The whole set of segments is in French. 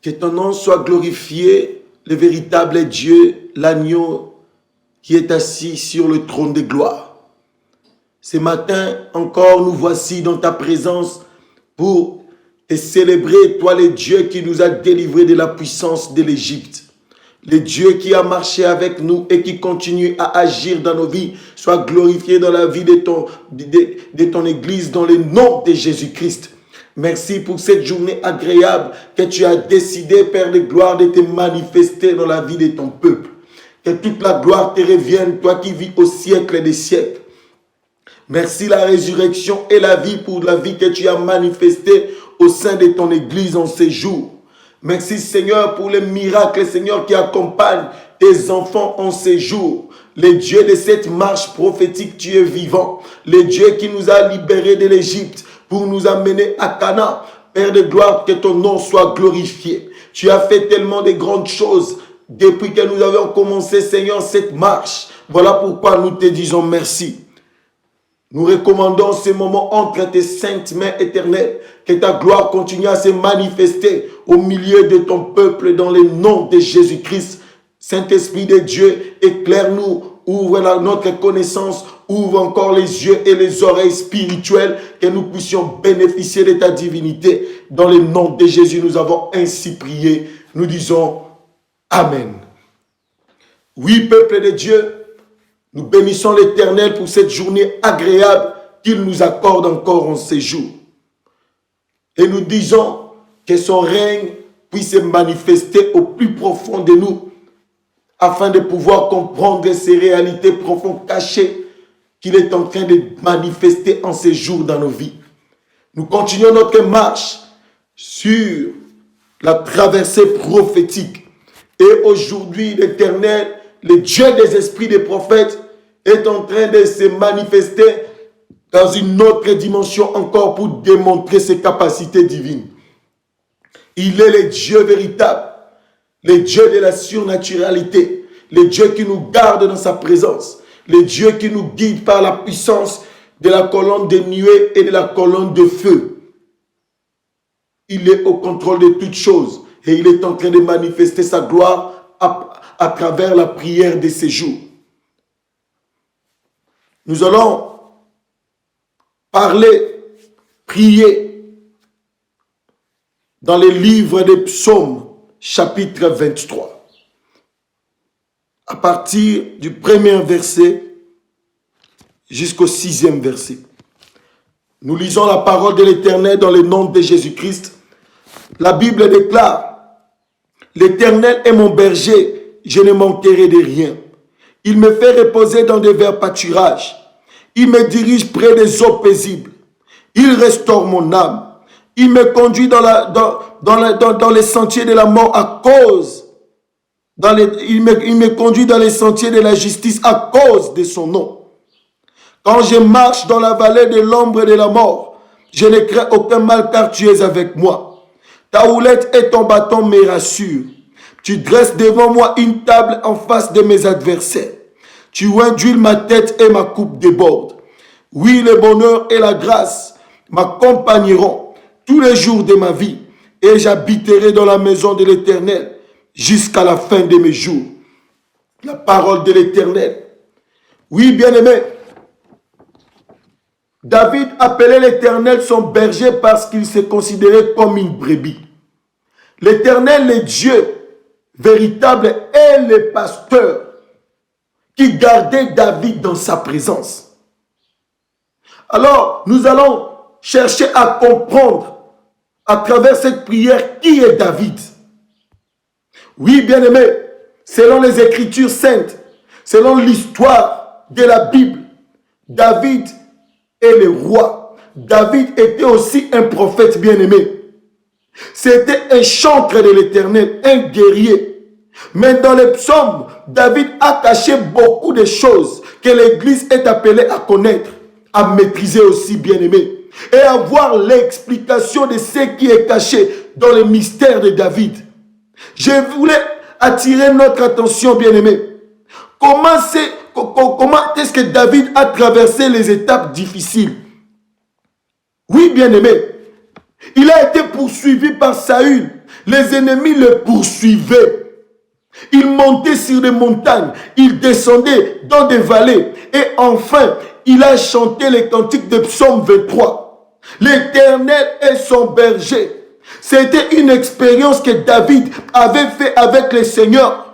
Que ton nom soit glorifié, le véritable Dieu, l'agneau qui est assis sur le trône de gloire. Ce matin encore, nous voici dans ta présence pour te célébrer, toi le Dieu qui nous a délivrés de la puissance de l'Égypte. Le Dieu qui a marché avec nous et qui continue à agir dans nos vies, soit glorifié dans la vie de ton Église, dans le nom de Jésus-Christ. Merci pour cette journée agréable que tu as décidé, Père de gloire, de te manifester dans la vie de ton peuple. Que toute la gloire te revienne, toi qui vis au siècle des siècles. Merci la résurrection et la vie pour la vie que tu as manifestée au sein de ton Église en ces jours. Merci Seigneur pour les miracles, Seigneur, qui accompagnent tes enfants en ces jours. Le Dieu de cette marche prophétique, tu es vivant. Le Dieu qui nous a libérés de l'Égypte pour nous amener à Canaan. Père de gloire, que ton nom soit glorifié. Tu as fait tellement de grandes choses depuis que nous avons commencé, Seigneur, cette marche. Voilà pourquoi nous te disons merci. Nous recommandons ce moment entre tes saintes mains éternelles, que ta gloire continue à se manifester au milieu de ton peuple dans le nom de Jésus-Christ. Saint-Esprit de Dieu, éclaire-nous, ouvre notre connaissance, ouvre encore les yeux et les oreilles spirituelles, que nous puissions bénéficier de ta divinité. Dans le nom de Jésus, nous avons ainsi prié. Nous disons Amen. Oui, peuple de Dieu, nous bénissons l'Éternel pour cette journée agréable qu'il nous accorde encore en ces jours. Et nous disons que son règne puisse se manifester au plus profond de nous, afin de pouvoir comprendre ces réalités profondes cachées qu'il est en train de manifester en ces jours dans nos vies. Nous continuons notre marche sur la traversée prophétique. Et aujourd'hui, l'Éternel, le Dieu des esprits des prophètes, est en train de se manifester dans une autre dimension encore pour démontrer ses capacités divines. Il est le Dieu véritable, le Dieu de la surnaturalité, le Dieu qui nous garde dans sa présence, le Dieu qui nous guide par la puissance de la colonne de nuée et de la colonne de feu. Il est au contrôle de toutes choses et il est en train de manifester sa gloire à travers la prière de ces jours. Nous allons parler, prier dans le livre des Psaumes, chapitre 23. À partir du premier verset jusqu'au 6e verset. Nous lisons la parole de l'Éternel dans le nom de Jésus-Christ. La Bible déclare: l'Éternel est mon berger, je ne manquerai de rien. Il me fait reposer dans des verts pâturages. Il me dirige près des eaux paisibles. Il restaure mon âme. Il me conduit dans les sentiers de la mort à cause. Il me conduit dans les sentiers de la justice à cause de son nom. Quand je marche dans la vallée de l'ombre de la mort, je ne crains aucun mal car tu es avec moi. Ta houlette et ton bâton me rassurent. Tu dresses devant moi une table en face de mes adversaires. Tu induis ma tête et ma coupe déborde. Oui, le bonheur et la grâce m'accompagneront tous les jours de ma vie et j'habiterai dans la maison de l'Éternel jusqu'à la fin de mes jours. La parole de l'Éternel. Oui, bien-aimé, David appelait l'Éternel son berger parce qu'il se considérait comme une brebis. L'Éternel, le Dieu véritable, est le pasteur qui gardait David dans sa présence. Alors, nous allons chercher à comprendre à travers cette prière qui est David. Oui, bien-aimé, selon les Écritures saintes, selon l'histoire de la Bible, David est le roi. David était aussi un prophète bien-aimé. C'était un chantre de l'Éternel, un guerrier. Mais dans les psaumes, David a caché beaucoup de choses que l'Église est appelée à connaître, à maîtriser aussi, bien-aimé, et à voir l'explication de ce qui est caché dans le mystère de David. Je voulais attirer notre attention, bien-aimé. Comment est-ce que David a traversé les étapes difficiles? Oui, bien-aimé, il a été poursuivi par Saül. Les ennemis le poursuivaient. Il montait sur des montagnes, il descendait dans des vallées. Et enfin, il a chanté les cantiques de Psaume 23. L'Éternel est son berger. C'était une expérience que David avait fait avec le Seigneur.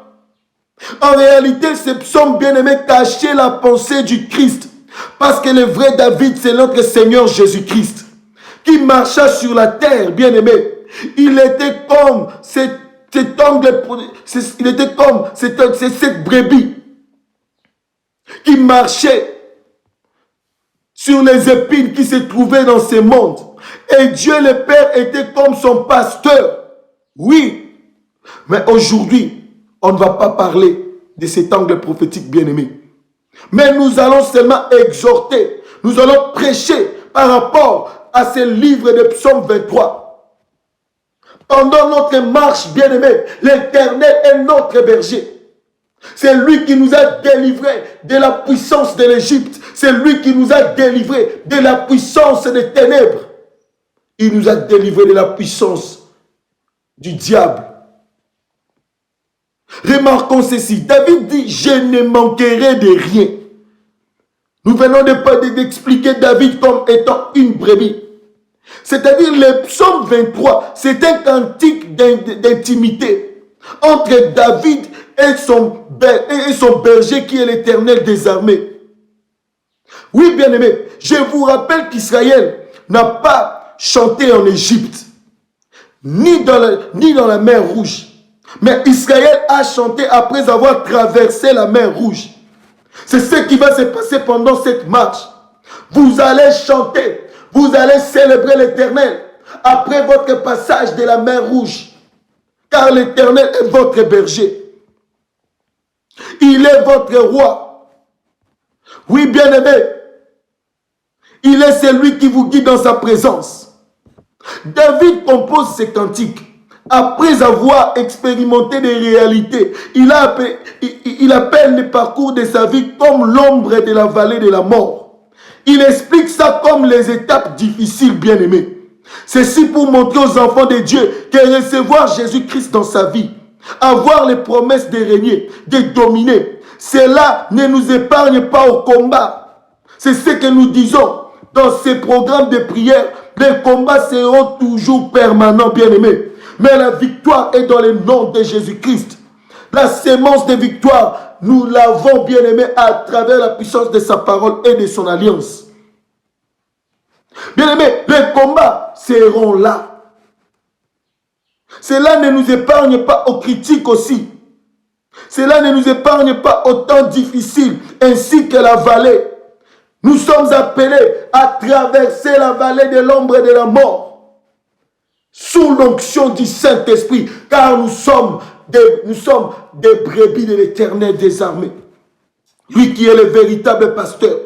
En réalité, ce psaume bien-aimé cachait la pensée du Christ. Parce que le vrai David, c'est notre Seigneur Jésus-Christ, qui marcha sur la terre, bien-aimé. Il était comme cette brebis qui marchait sur les épines qui se trouvaient dans ce monde. Et Dieu le Père était comme son pasteur. Oui, mais aujourd'hui, on ne va pas parler de cet angle prophétique bien-aimé. Mais nous allons seulement exhorter, nous allons prêcher par rapport à ce livre de Psaume 23. Pendant notre marche, bien-aimé, l'Éternel est notre berger. C'est lui qui nous a délivrés de la puissance de l'Égypte. C'est lui qui nous a délivrés de la puissance des ténèbres. Il nous a délivrés de la puissance du diable. Remarquons ceci. David dit, je ne manquerai de rien. Nous venons d'expliquer David comme étant une brebis. C'est-à-dire le psaume 23, c'est un cantique d'intimité entre David et son berger qui est l'Éternel des armées. Oui, bien-aimé, je vous rappelle qu'Israël n'a pas chanté en Égypte, ni dans la mer Rouge. Mais Israël a chanté après avoir traversé la mer Rouge. C'est ce qui va se passer pendant cette marche. Vous allez chanter, vous allez célébrer l'Éternel après votre passage de la mer Rouge. Car l'Éternel est votre berger. Il est votre roi. Oui, bien-aimé, il est celui qui vous guide dans sa présence. David compose ces cantiques après avoir expérimenté des réalités. Il appelle le parcours de sa vie comme l'ombre de la vallée de la mort. Il explique ça comme les étapes difficiles, bien-aimés. Ceci pour montrer aux enfants de Dieu que recevoir Jésus-Christ dans sa vie, avoir les promesses de régner, de dominer, cela ne nous épargne pas au combat. C'est ce que nous disons dans ces programmes de prière. Les combats seront toujours permanents, bien-aimés. Mais la victoire est dans le nom de Jésus-Christ. La sémence de victoire, nous l'avons, bien-aimé, à travers la puissance de sa parole et de son alliance. Bien-aimés, les combats seront là. Cela ne nous épargne pas aux critiques aussi. Cela ne nous épargne pas aux temps difficiles, ainsi que la vallée. Nous sommes appelés à traverser la vallée de l'ombre et de la mort, sous l'onction du Saint-Esprit, car nous sommes des brebis de l'Éternel des armées. Lui qui est le véritable pasteur.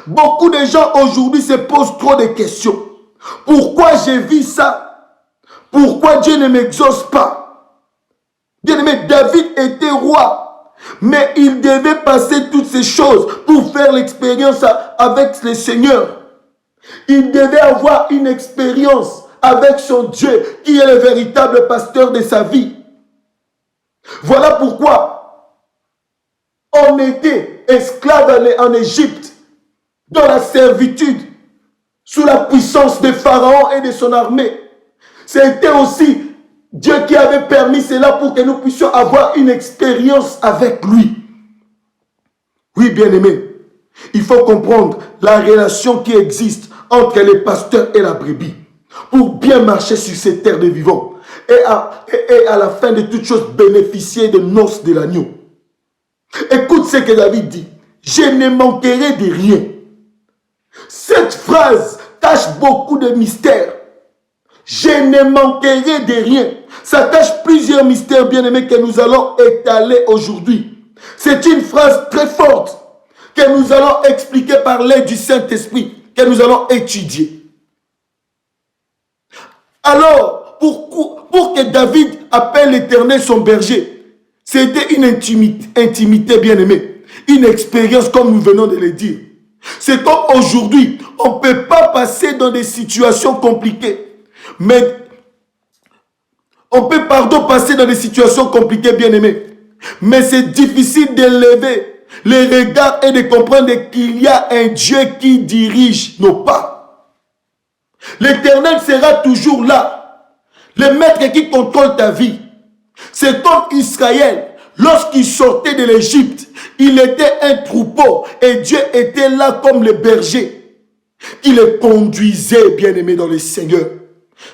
Beaucoup de gens aujourd'hui se posent trop de questions. Pourquoi j'ai vu ça? Pourquoi Dieu ne m'exauce pas? Bien-aimé, David était roi, mais il devait passer toutes ces choses pour faire l'expérience avec le Seigneur. Il devait avoir une expérience avec son Dieu qui est le véritable pasteur de sa vie. Voilà pourquoi on était esclaves en Égypte, dans la servitude, sous la puissance de Pharaon et de son armée. C'était aussi Dieu qui avait permis cela pour que nous puissions avoir une expérience avec lui. Oui, bien-aimés, il faut comprendre la relation qui existe entre les pasteurs et la brebis pour bien marcher sur ces terres de vivants et à la fin de toutes choses bénéficier des noces de l'agneau. Écoute ce que David dit. Je ne manquerai de rien. Cette phrase cache beaucoup de mystères. Je ne manquerai de rien. Ça cache plusieurs mystères bien-aimés que nous allons étaler aujourd'hui. C'est une phrase très forte que nous allons expliquer par l'aide du Saint-Esprit, que nous allons étudier. Alors, pour que David appelle l'Éternel son berger, c'était une intimité bien-aimée, une expérience comme nous venons de le dire. C'est comme aujourd'hui, on ne peut pas passer dans des situations compliquées. Mais On peut, pardon, passer dans des situations compliquées, bien-aimés. Mais c'est difficile d'élever les regards et de comprendre qu'il y a un Dieu qui dirige nos pas. L'Éternel sera toujours là. Le maître qui contrôle ta vie. C'est comme Israël. Lorsqu'il sortait de l'Égypte, il était un troupeau et Dieu était là comme le berger. Il les conduisait, bien-aimés dans le Seigneur,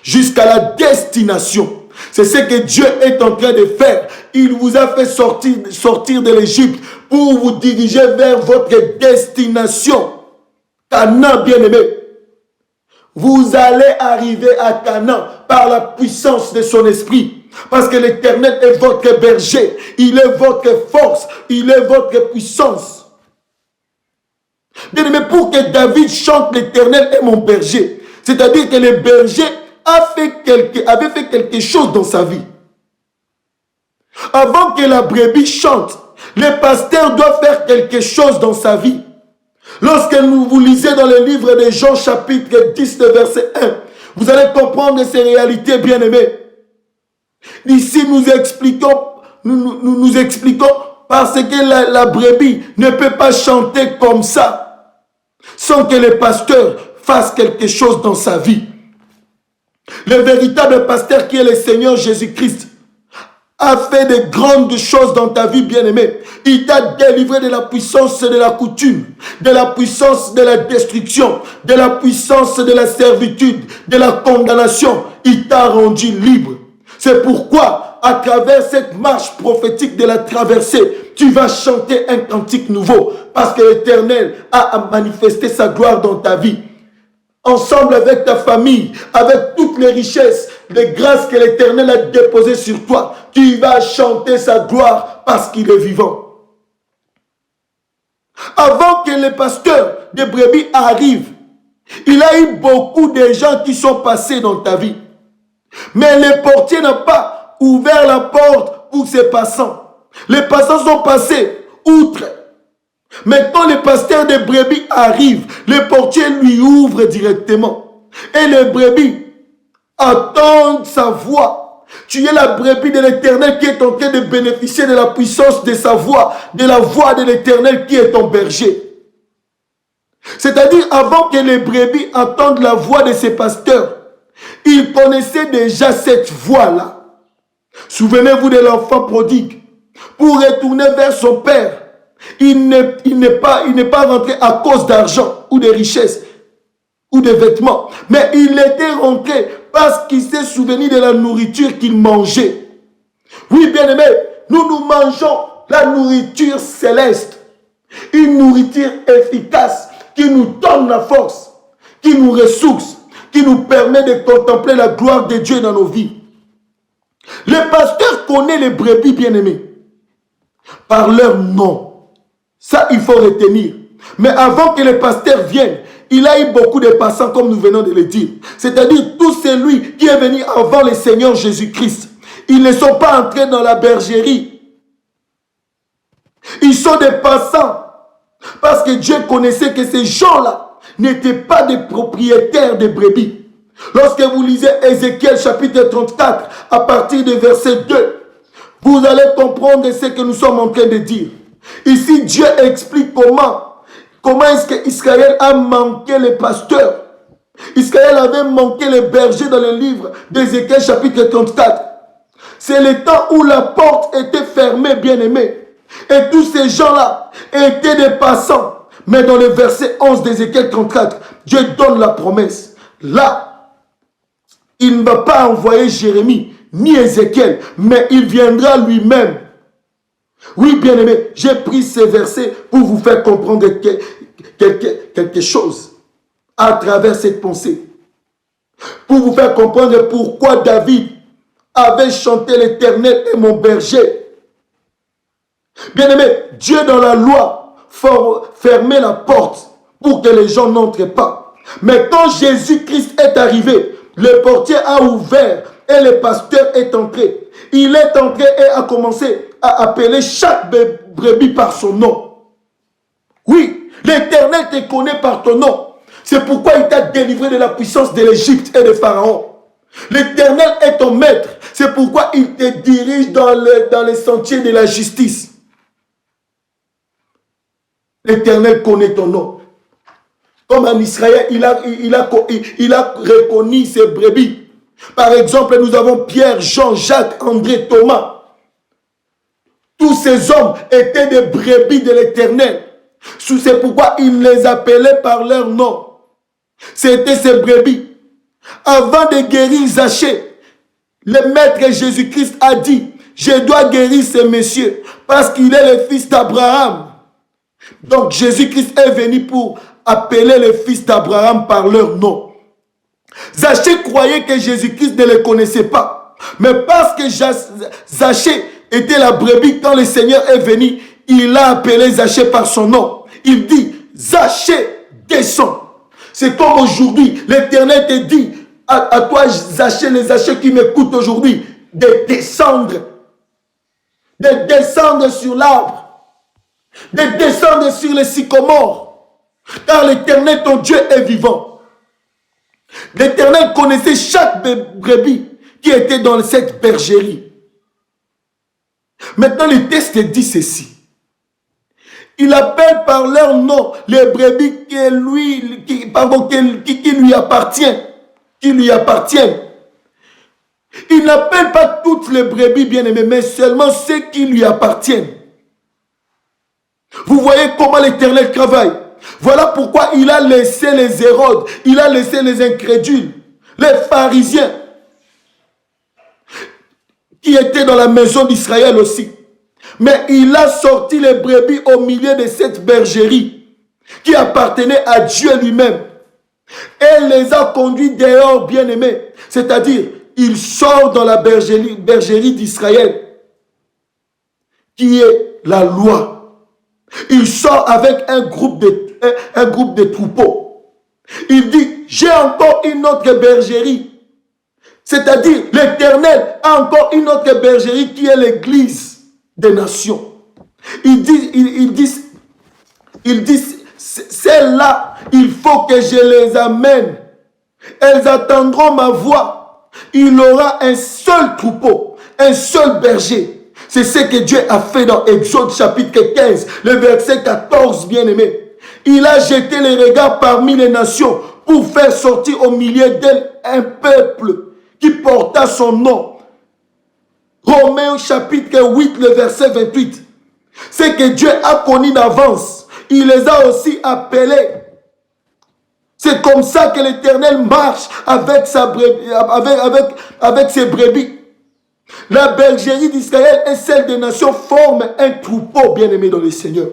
jusqu'à la destination. C'est ce que Dieu est en train de faire. Il vous a fait sortir de l'Égypte pour vous diriger vers votre destination. Canaan, bien-aimé. Vous allez arriver à Canaan par la puissance de son esprit. Parce que l'Éternel est votre berger. Il est votre force. Il est votre puissance. Bien-aimé, pour que David chante l'Éternel est mon berger. C'est-à-dire que le berger avait fait quelque chose dans sa vie. Avant que la brebis chante, le pasteur doit faire quelque chose dans sa vie. Lorsque vous lisez dans le livre de Jean chapitre 10, verset 1, vous allez comprendre ces réalités, bien-aimés. Ici, nous expliquons parce que la brebis ne peut pas chanter comme ça sans que le pasteur fasse quelque chose dans sa vie. Le véritable pasteur qui est le Seigneur Jésus-Christ a fait de grandes choses dans ta vie, bien-aimé. Il t'a délivré de la puissance de la coutume, de la puissance de la destruction, de la puissance de la servitude, de la condamnation. Il t'a rendu libre. C'est pourquoi, à travers cette marche prophétique de la traversée, tu vas chanter un cantique nouveau. Parce que l'Éternel a manifesté sa gloire dans ta vie. Ensemble avec ta famille, avec toutes les richesses, les grâces que l'Éternel a déposées sur toi, tu vas chanter sa gloire parce qu'il est vivant. Avant que le pasteur de brebis arrive, il y a eu beaucoup de gens qui sont passés dans ta vie. Mais le portier n'a pas ouvert la porte pour ces passants. Les passants sont passés outre. Mais quand le pasteur de brebis arrive, le portier lui ouvre directement. Et les brebis entendent sa voix. Tu es la brebis de l'Éternel qui est en train de bénéficier de la puissance de sa voix, de la voix de l'Éternel qui est ton berger. C'est-à-dire, avant que les brebis entendent la voix de ces pasteurs, ils connaissaient déjà cette voix-là. Souvenez-vous de l'enfant prodigue. Pour retourner vers son père, il n'est pas rentré à cause d'argent ou de richesses ou de vêtements. Mais il était rentré parce qu'il s'est souvenu de la nourriture qu'il mangeait. Oui, bien-aimé, nous mangeons la nourriture céleste. Une nourriture efficace qui nous donne la force, qui nous ressource, qui nous permet de contempler la gloire de Dieu dans nos vies. Le pasteur connaît les brebis, bien-aimés, par leur nom. Ça, il faut retenir. Mais avant que le pasteur vienne, il a eu beaucoup de passants, comme nous venons de le dire. C'est-à-dire, tout celui qui est venu avant le Seigneur Jésus-Christ. Ils ne sont pas entrés dans la bergerie. Ils sont des passants. Parce que Dieu connaissait que ces gens-là n'étaient pas des propriétaires de brebis. Lorsque vous lisez Ézéchiel chapitre 34, à partir du verset 2, vous allez comprendre ce que nous sommes en train de dire. Ici, Dieu explique comment est-ce qu'Israël a manqué les pasteurs. Israël avait manqué les bergers dans le livre d'Ézéchiel chapitre 34. C'est le temps où la porte était fermée, bien-aimés. Et tous ces gens-là étaient des passants. Mais dans le verset 11 d'Ézéchiel 34, Dieu donne la promesse. Là, il ne va pas envoyer Jérémie ni Ézéchiel, mais il viendra lui-même. Oui, bien-aimé, j'ai pris ces versets pour vous faire comprendre quelque chose à travers cette pensée. Pour vous faire comprendre pourquoi David avait chanté l'Éternel est mon berger. Bien-aimé, Dieu dans la loi fermait la porte pour que les gens n'entrent pas. Mais quand Jésus-Christ est arrivé, le portier a ouvert et le pasteur est entré. Il est entré et a commencé à appeler chaque brebis par son nom. Oui, l'Éternel te connaît par ton nom. C'est pourquoi il t'a délivré de la puissance de l'Égypte et de Pharaon. L'Éternel est ton maître. C'est pourquoi il te dirige dans les sentiers de la justice. L'Éternel connaît ton nom. Comme en Israël, il a reconnu ses brebis. Par exemple, nous avons Pierre, Jean, Jacques, André, Thomas. Tous ces hommes étaient des brebis de l'Éternel. C'est pourquoi il les appelait par leur nom. C'était ces brebis. Avant de guérir Zachée, le maître Jésus-Christ a dit, je dois guérir ce monsieur parce qu'il est le fils d'Abraham. Donc Jésus-Christ est venu pour appeler les fils d'Abraham par leur nom. Zachée croyait que Jésus-Christ ne le connaissait pas. Mais parce que Zachée était la brebis, quand le Seigneur est venu, il a appelé Zachée par son nom. Il dit, Zachée, descends. C'est comme aujourd'hui, l'Éternel te dit, à toi Zachée, les Zachée qui m'écoutent aujourd'hui, de descendre sur l'arbre, de descendre sur les sycomores, car l'Éternel, ton Dieu, est vivant. L'Éternel connaissait chaque brebis qui était dans cette bergerie. Maintenant, le texte dit ceci. Il appelle par leur nom les brebis qui lui appartiennent. Il n'appelle pas toutes les brebis bien-aimées, mais seulement ceux qui lui appartiennent. Vous voyez comment l'Éternel travaille. Voilà pourquoi il a laissé les Hérodes, il a laissé les incrédules, les pharisiens, qui étaient dans la maison d'Israël aussi. Mais il a sorti les brebis au milieu de cette bergerie qui appartenait à Dieu lui-même. Et les a conduits dehors, bien-aimés. C'est-à-dire, il sort dans la bergerie d'Israël, qui est la loi. Il sort avec un groupe de troupeaux. Il dit, j'ai encore une autre bergerie. C'est-à-dire, l'Éternel a encore une autre bergerie qui est l'Église des nations. Il dit, celles-là, il faut que je les amène. Elles attendront ma voix. Il aura un seul troupeau, un seul berger. C'est ce que Dieu a fait dans Exode chapitre 15, le verset 14, bien-aimé. Il a jeté les regards parmi les nations pour faire sortir au milieu d'elles un peuple qui porta son nom. Romains chapitre 8, le verset 28. C'est que Dieu a connu d'avance. Il les a aussi appelés. C'est comme ça que l'Éternel marche avec ses brebis. La bergerie d'Israël et celle des nations forment un troupeau bien-aimé dans le Seigneur.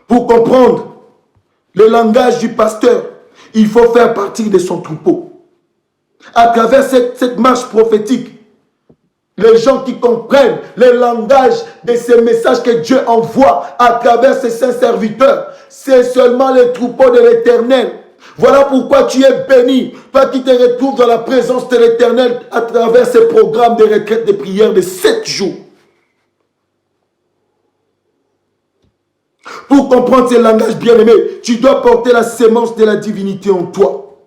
Pour comprendre le langage du pasteur, il faut faire partie de son troupeau. À travers cette marche prophétique, les gens qui comprennent le langage de ces messages que Dieu envoie à travers ses saints serviteurs, c'est seulement les troupeaux de l'Éternel. Voilà pourquoi tu es béni, toi qui te retrouves dans la présence de l'Éternel à travers ces programmes de retraite de prière de 7 jours. Pour comprendre ce langage bien-aimé, tu dois porter la sémence de la divinité en toi.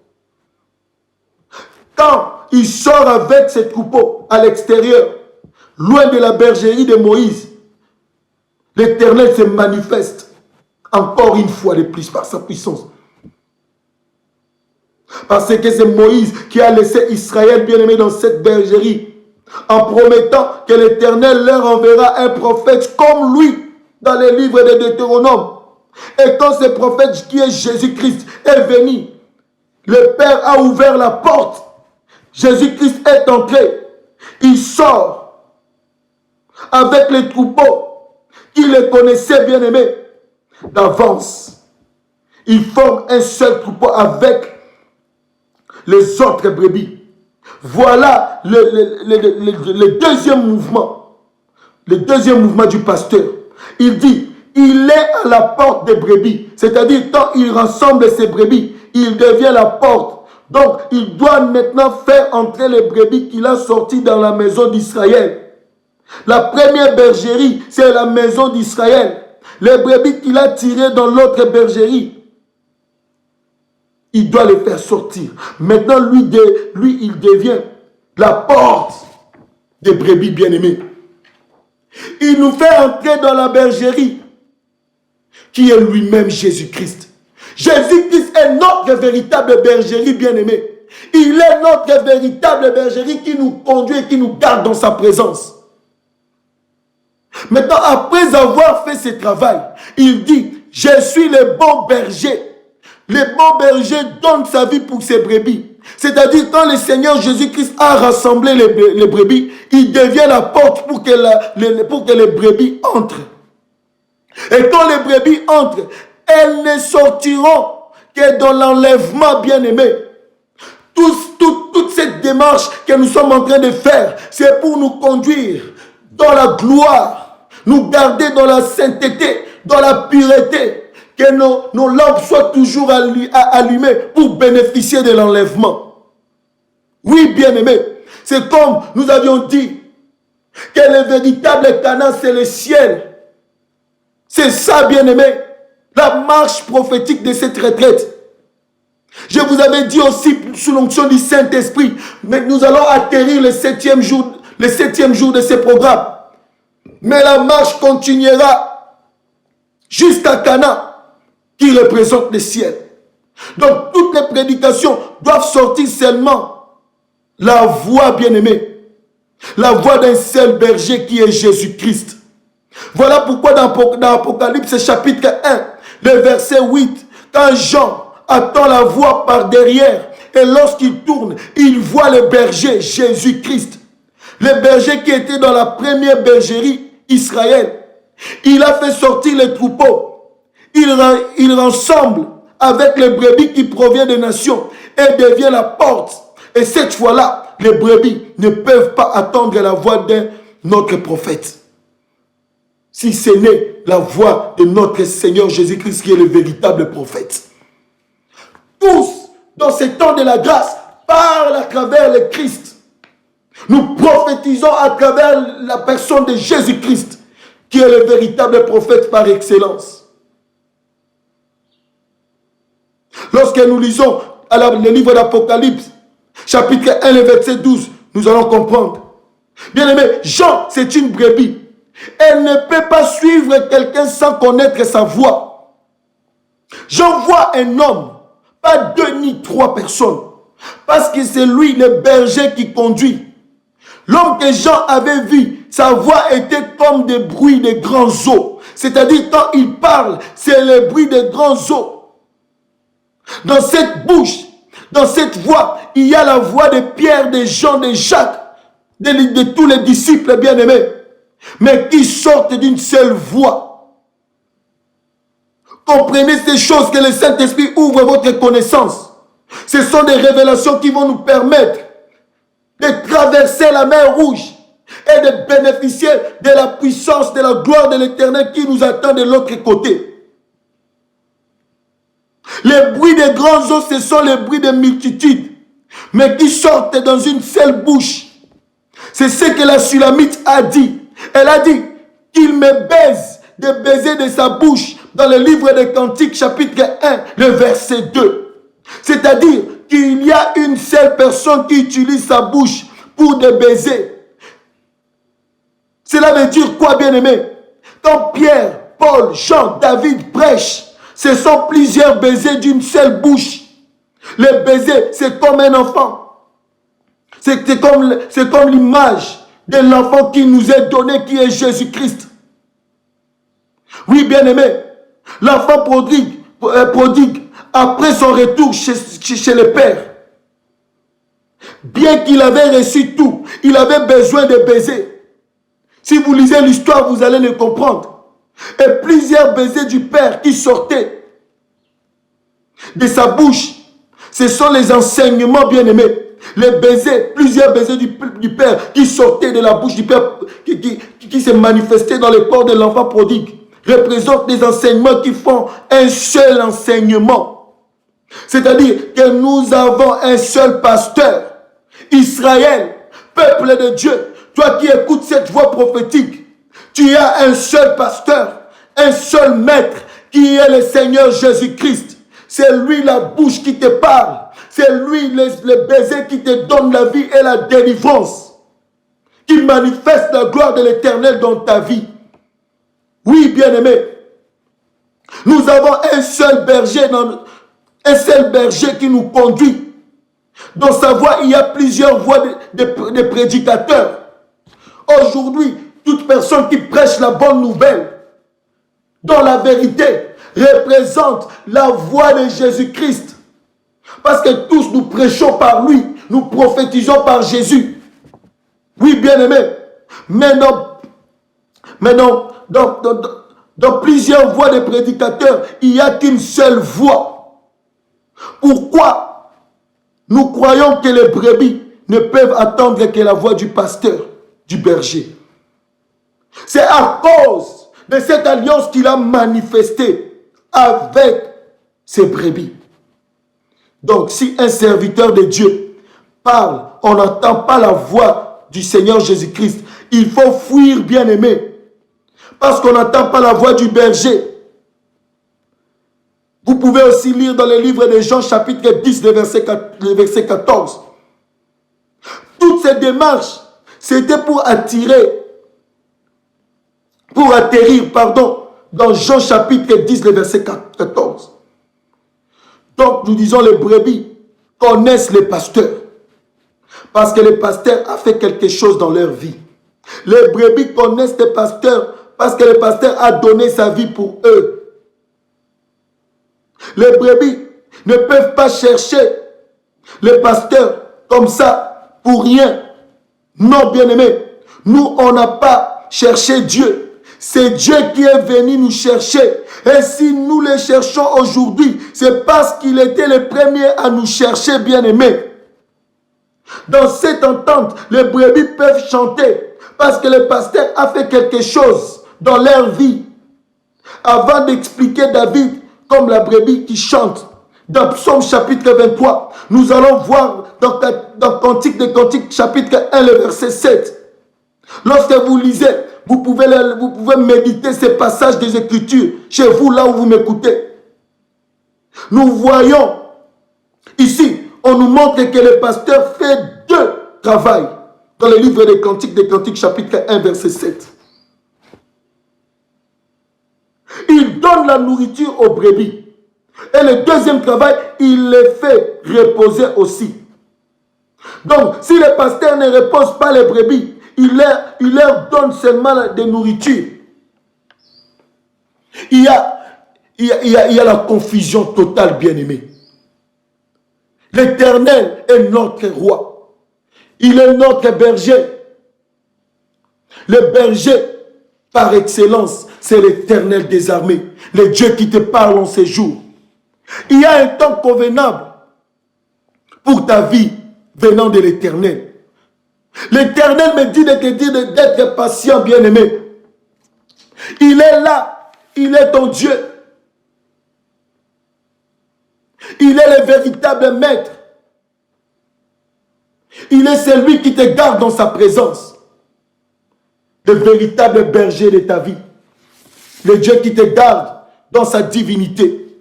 Quand il sort avec ses troupeaux à l'extérieur, loin de la bergerie de Moïse, l'Éternel se manifeste encore une fois de plus par sa puissance. Parce que c'est Moïse qui a laissé Israël bien-aimé dans cette bergerie, en promettant que l'Éternel leur enverra un prophète comme lui dans les livres de Deutéronome. Et quand ce prophète qui est Jésus-Christ est venu, le Père a ouvert la porte. Jésus-Christ est entré. Il sort avec les troupeaux qui le connaissaient bien-aimé d'avance. Il forme un seul troupeau avec les autres brebis. Voilà le deuxième mouvement. Le deuxième mouvement du pasteur. Il dit, il est à la porte des brebis. C'est-à-dire, quand il rassemble ses brebis, il devient la porte. Donc, il doit maintenant faire entrer les brebis qu'il a sorties dans la maison d'Israël. La première bergerie, c'est la maison d'Israël. Les brebis qu'il a tirées dans l'autre bergerie, il doit les faire sortir. Maintenant, lui il devient la porte des brebis bien-aimés. Il nous fait entrer dans la bergerie qui est lui-même Jésus-Christ. Jésus-Christ est notre véritable bergerie bien-aimée. Il est notre véritable bergerie qui nous conduit et qui nous garde dans sa présence. Maintenant, après avoir fait ce travail, il dit, je suis le bon berger. Le bon berger donne sa vie pour ses brebis. C'est-à-dire, quand le Seigneur Jésus-Christ a rassemblé les brebis, il devient la porte pour que les brebis entrent. Et quand les brebis entrent, elles ne sortiront que dans l'enlèvement bien-aimé. Toute cette démarche que nous sommes en train de faire, c'est pour nous conduire dans la gloire, nous garder dans la sainteté, dans la pureté, que nos lampes soient toujours allumées pour bénéficier de l'enlèvement. Oui, bien-aimé, c'est comme nous avions dit, que le véritable Canaan, c'est le ciel. C'est ça, bien-aimé, la marche prophétique de cette retraite. Je vous avais dit aussi, sous l'onction du Saint-Esprit, mais nous allons atterrir le septième jour de ce programme. Mais la marche continuera jusqu'à Canaan, qui représente le ciel. Donc, toutes les prédications doivent sortir seulement la voix bien-aimée, la voix d'un seul berger qui est Jésus-Christ. Voilà pourquoi dans Apocalypse chapitre 1, le verset 8, quand Jean attend la voix par derrière, et lorsqu'il tourne, il voit le berger, Jésus-Christ. Le berger qui était dans la première bergerie Israël. Il a fait sortir les troupeaux. Il rassemble avec les brebis qui proviennent des nations et devient la porte. Et cette fois-là, les brebis ne peuvent pas attendre la voix d'un autre prophète. Si ce n'est la voix de notre Seigneur Jésus-Christ qui est le véritable prophète. Tous, dans ces temps de la grâce, parlent à travers le Christ. Nous prophétisons à travers la personne de Jésus-Christ, qui est le véritable prophète par excellence. Lorsque nous lisons le livre d'Apocalypse, chapitre 1, le verset 12, nous allons comprendre. Bien aimé, Jean, c'est une brebis. Elle ne peut pas suivre quelqu'un sans connaître sa voix. Jean voit un homme, pas deux ni trois personnes, parce que c'est lui le berger qui conduit. L'homme que Jean avait vu, sa voix était comme des bruits de grands eaux. C'est-à-dire, quand il parle, c'est le bruit des grands eaux. Dans cette bouche, dans cette voix, il y a la voix de Pierre, de Jean, de Jacques, de tous les disciples bien-aimés, mais qui sortent d'une seule voix. Comprenez ces choses, que le Saint-Esprit ouvre votre connaissance. Ce sont des révélations qui vont nous permettre de traverser la mer Rouge et de bénéficier de la puissance, de la gloire de l'Éternel qui nous attend de l'autre côté. Les bruits des grands eaux, ce sont les bruits des multitudes, mais qui sortent dans une seule bouche. C'est ce que la Sulamite a dit. Elle a dit qu'il me baise de baiser de sa bouche dans le livre des Cantiques, chapitre 1, le verset 2. C'est-à-dire qu'il y a une seule personne qui utilise sa bouche pour des baisers. Cela veut dire quoi, bien-aimé? Quand Pierre, Paul, Jean, David prêchent, ce sont plusieurs baisers d'une seule bouche. Le baiser, c'est comme un enfant. C'est comme l'image de l'enfant qui nous est donné, qui est Jésus-Christ. Oui, bien-aimé, l'enfant prodigue, après son retour chez le Père, bien qu'il avait reçu tout, il avait besoin de baisers. Si vous lisez l'histoire, vous allez le comprendre. Et plusieurs baisers du Père qui sortaient de sa bouche, ce sont les enseignements bien-aimés. Les baisers, plusieurs baisers du Père qui sortaient de la bouche du Père, qui se manifestaient dans le corps de l'enfant prodigue, représentent des enseignements qui font un seul enseignement. C'est-à-dire que nous avons un seul pasteur, Israël, peuple de Dieu. Toi qui écoutes cette voix prophétique, tu as un seul pasteur, un seul maître, qui est le Seigneur Jésus-Christ. C'est lui la bouche qui te parle. C'est lui, le baiser qui te donne la vie et la délivrance, qui manifeste la gloire de l'Éternel dans ta vie. Oui, bien-aimé, nous avons un seul berger qui nous conduit. Dans sa voie, il y a plusieurs voies de prédicateurs. Aujourd'hui, toute personne qui prêche la bonne nouvelle, dans la vérité, représente la voix de Jésus-Christ. Parce que tous nous prêchons par lui, nous prophétisons par Jésus. Oui, bien-aimé. Maintenant, dans plusieurs voix de prédicateurs, il n'y a qu'une seule voix. Pourquoi nous croyons que les brebis ne peuvent attendre que la voix du pasteur, du berger? C'est à cause de cette alliance qu'il a manifestée avec ses brebis. Donc, si un serviteur de Dieu parle, on n'entend pas la voix du Seigneur Jésus-Christ, il faut fuir, bien-aimé, parce qu'on n'entend pas la voix du berger. Vous pouvez aussi lire dans le livre de Jean, chapitre 10, le verset 14. Toutes ces démarches, c'était pour atterrir, dans Jean, chapitre 10, le verset 14. Donc, nous disons, les brebis connaissent les pasteurs. Parce que le pasteur a fait quelque chose dans leur vie. Les brebis connaissent les pasteurs parce que le pasteur a donné sa vie pour eux. Les brebis ne peuvent pas chercher le pasteur comme ça pour rien. Non, bien-aimé, nous, on n'a pas cherché Dieu. C'est Dieu qui est venu nous chercher. Et si nous le cherchons aujourd'hui, c'est parce qu'il était le premier à nous chercher, bien-aimés. Dans cette entente, les brebis peuvent chanter parce que le pasteur a fait quelque chose dans leur vie. Avant d'expliquer David comme la brebis qui chante, dans Psaume chapitre 23, nous allons voir dans Cantique des Cantiques chapitre 1, le verset 7. Lorsque vous lisez, vous pouvez méditer ces passages des Écritures chez vous, là où vous m'écoutez. Nous voyons ici, on nous montre que le pasteur fait deux travaux dans le livre des Cantiques chapitre 1, verset 7. Il donne la nourriture aux brebis. Et le deuxième travail, il les fait reposer aussi. Donc, si le pasteur ne repose pas les brebis, il leur donne seulement des nourritures. Il y a la confusion totale, bien-aimé. L'Éternel est notre roi. Il est notre berger. Le berger, par excellence, c'est l'Éternel des armées. Le Dieu qui te parle en ces jours. Il y a un temps convenable pour ta vie venant de l'Éternel. L'Éternel me dit de te dire d'être patient, bien-aimé. Il est là. Il est ton Dieu. Il est le véritable maître. Il est celui qui te garde dans sa présence. Le véritable berger de ta vie. Le Dieu qui te garde dans sa divinité.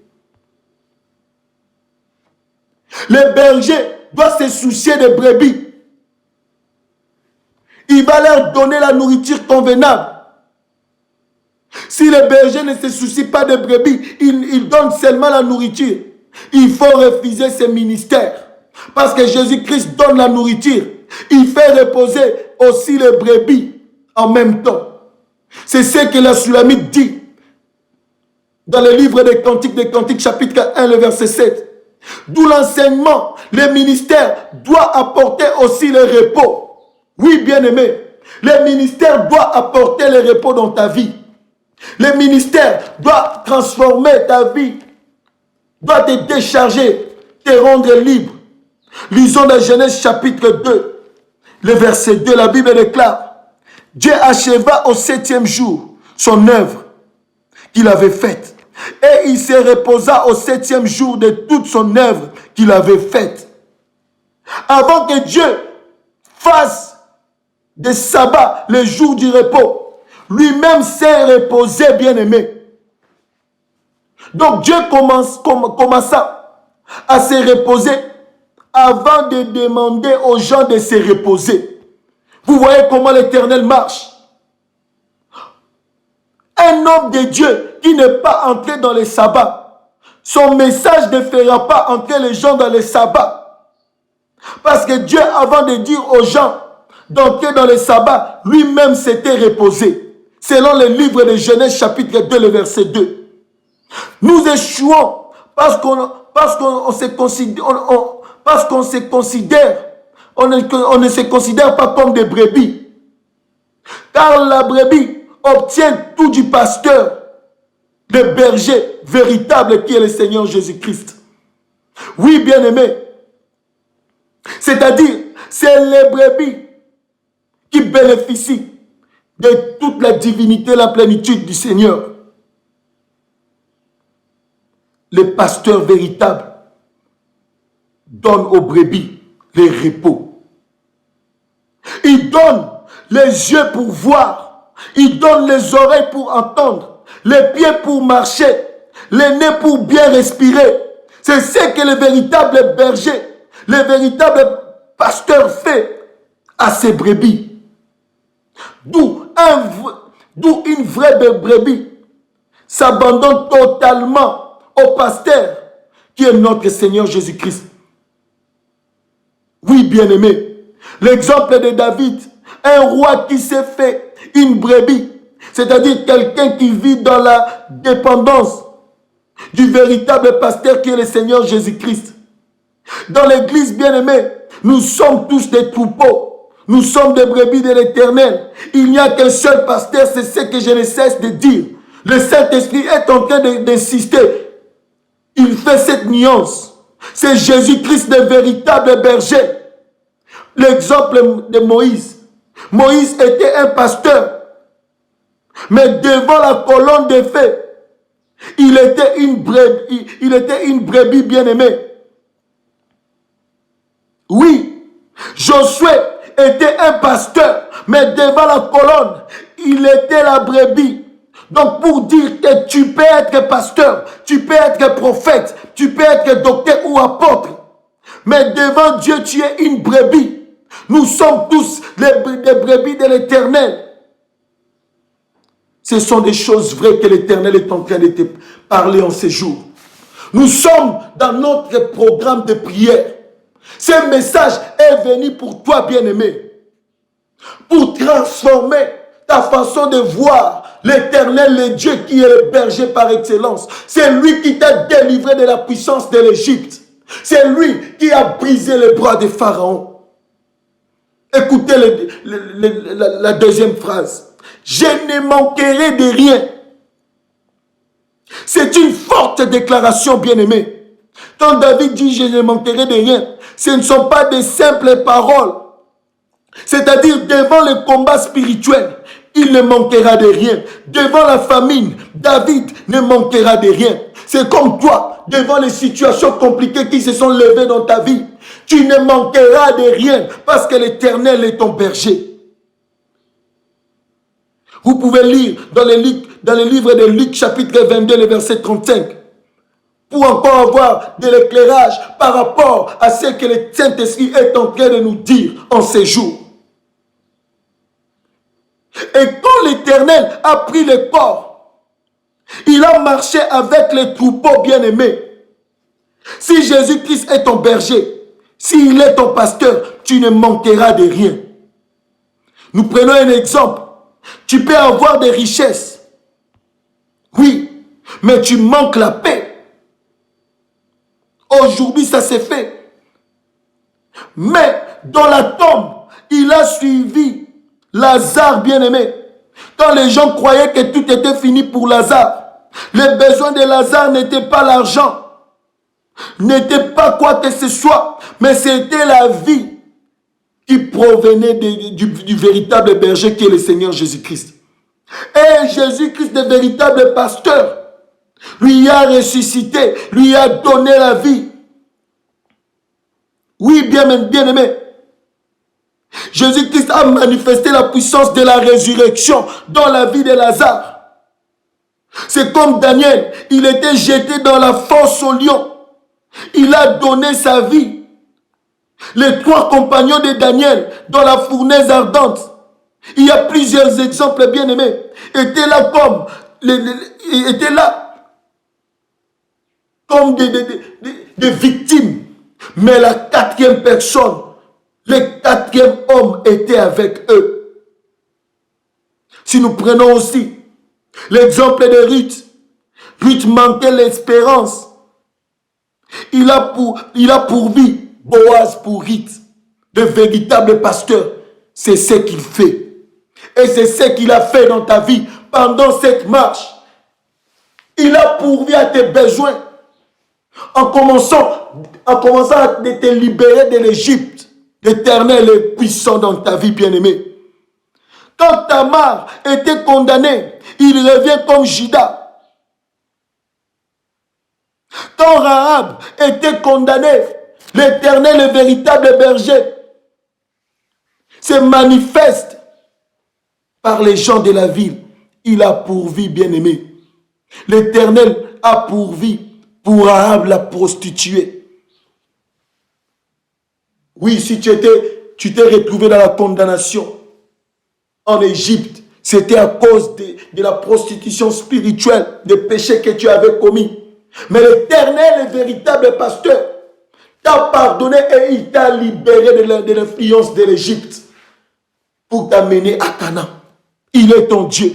Le berger doit se soucier des brebis. Il va leur donner la nourriture convenable. Si le berger ne se soucie pas des brebis, il donne seulement la nourriture. Il faut refuser ce ministère. Parce que Jésus-Christ donne la nourriture. Il fait reposer aussi les brebis en même temps. C'est ce que la Sulamite dit dans le livre des Cantiques, chapitre 1, le verset 7. D'où l'enseignement, le ministère doit apporter aussi le repos. Oui, bien-aimé, le ministère doit apporter le repos dans ta vie. Le ministère doit transformer ta vie, doit te décharger, te rendre libre. Lisons dans Genèse chapitre 2, le verset 2, la Bible déclare: Dieu acheva au 7e jour son œuvre qu'il avait faite. Et il se reposa au 7e jour de toute son œuvre qu'il avait faite. Avant que Dieu fasse de sabbat le jour du repos, lui-même s'est reposé, bien-aimé. Donc Dieu commença à se reposer avant de demander aux gens de se reposer. Vous voyez comment l'Éternel marche. Un homme de Dieu qui n'est pas entré dans le sabbat, son message ne fera pas entrer les gens dans le sabbat. Parce que Dieu, avant de dire aux gens d'entrer dans le sabbat, lui-même s'était reposé. Selon le livre de Genèse chapitre 2, le verset 2. Nous échouons parce qu'on se considère, on ne se considère pas comme des brebis. Car la brebis obtient tout du pasteur, le berger véritable qui est le Seigneur Jésus-Christ. Oui, bien-aimés, c'est-à-dire, c'est les brebis qui bénéficient de toute la divinité, la plénitude du Seigneur. Le pasteur véritable donne aux brebis les repos. Il donne les yeux pour voir. Il donne les oreilles pour entendre. Les pieds pour marcher. Les nez pour bien respirer. C'est ce que le véritable berger, le véritable pasteur fait à ses brebis. D'où une vraie brebis s'abandonne totalement au pasteur qui est notre Seigneur Jésus-Christ. Oui, bien-aimé, l'exemple de David, un roi qui s'est fait une brebis, c'est-à-dire quelqu'un qui vit dans la dépendance du véritable pasteur qui est le Seigneur Jésus-Christ. Dans l'église, bien-aimé, nous sommes tous des troupeaux. Nous sommes des brebis de l'Éternel. Il n'y a qu'un seul pasteur, c'est ce que je ne cesse de dire. Le Saint-Esprit est en train d'insister. Il fait cette nuance. C'est Jésus-Christ, le véritable berger. L'exemple de Moïse. Moïse était un pasteur. Mais devant la colonne de feu, il était une brebis bien-aimée. Oui, Josué était un pasteur, mais devant la colonne, il était la brebis. Donc pour dire que tu peux être pasteur, tu peux être prophète, tu peux être docteur ou apôtre, mais devant Dieu tu es une brebis. Nous sommes tous des brebis de l'Éternel. Ce sont des choses vraies que l'Éternel est en train de te parler en ces jours. Nous sommes dans notre programme de prière. Ce message est venu pour toi, bien-aimé, pour transformer ta façon de voir l'Éternel, le Dieu qui est le berger par excellence. C'est lui qui t'a délivré de la puissance de l'Égypte. C'est lui qui a brisé les bras de Pharaon. Écoutez la deuxième phrase. Je ne manquerai de rien. C'est une forte déclaration, bien-aimé. Quand David dit je ne manquerai de rien, ce ne sont pas des simples paroles. C'est-à-dire devant le combat spirituel, il ne manquera de rien. Devant la famine, David ne manquera de rien. C'est comme toi, devant les situations compliquées qui se sont levées dans ta vie, tu ne manqueras de rien parce que l'Éternel est ton berger. Vous pouvez lire dans le livre de Luc chapitre 22, le verset 35, pour encore avoir de l'éclairage par rapport à ce que le Saint-Esprit est en train de nous dire en ces jours. Et quand l'Éternel a pris le corps, il a marché avec les troupeaux bien-aimés. Si Jésus-Christ est ton berger, s'il est ton pasteur, tu ne manqueras de rien. Nous prenons un exemple. Tu peux avoir des richesses. Oui, mais tu manques la paix. Aujourd'hui, ça s'est fait. Mais dans la tombe, il a suivi Lazare bien-aimé. Quand les gens croyaient que tout était fini pour Lazare, le besoin de Lazare n'était pas l'argent, n'était pas quoi que ce soit, mais c'était la vie qui provenait du véritable berger qui est le Seigneur Jésus-Christ. Et Jésus-Christ, le véritable pasteur, lui a ressuscité, lui a donné la vie. Oui, bien-aimé. Jésus-Christ a manifesté la puissance de la résurrection dans la vie de Lazare. C'est comme Daniel, il était jeté dans la fosse au lion. Il a donné sa vie Les 3 compagnons de Daniel dans la fournaise ardente. Il y a plusieurs exemples bien-aimés. Étaient là comme des victimes. Mais la 4e personne, le 4e homme était avec eux. Si nous prenons aussi l'exemple de Ruth, Ruth manquait l'espérance. Il a pourvu Boaz pour Ruth, de véritable pasteur. C'est ce qu'il fait. Et c'est ce qu'il a fait dans ta vie pendant cette marche. Il a pourvu à tes besoins. En commençant à te libérer de l'Égypte. L'Éternel est puissant dans ta vie, bien-aimé. Quand Tamar était condamné, il revient comme Judas. Quand Rahab était condamné, l'Éternel, le véritable berger, se manifeste par les gens de la ville. Il a pourvu, bien-aimé. L'Éternel a pourvu pour Rahab, la prostituée. Oui, si tu t'es retrouvé dans la condamnation en Égypte, c'était à cause de la prostitution spirituelle, des péchés que tu avais commis. Mais l'Éternel, le véritable pasteur, t'a pardonné et il t'a libéré de l'influence de l'Égypte pour t'amener à Canaan. Il est ton Dieu.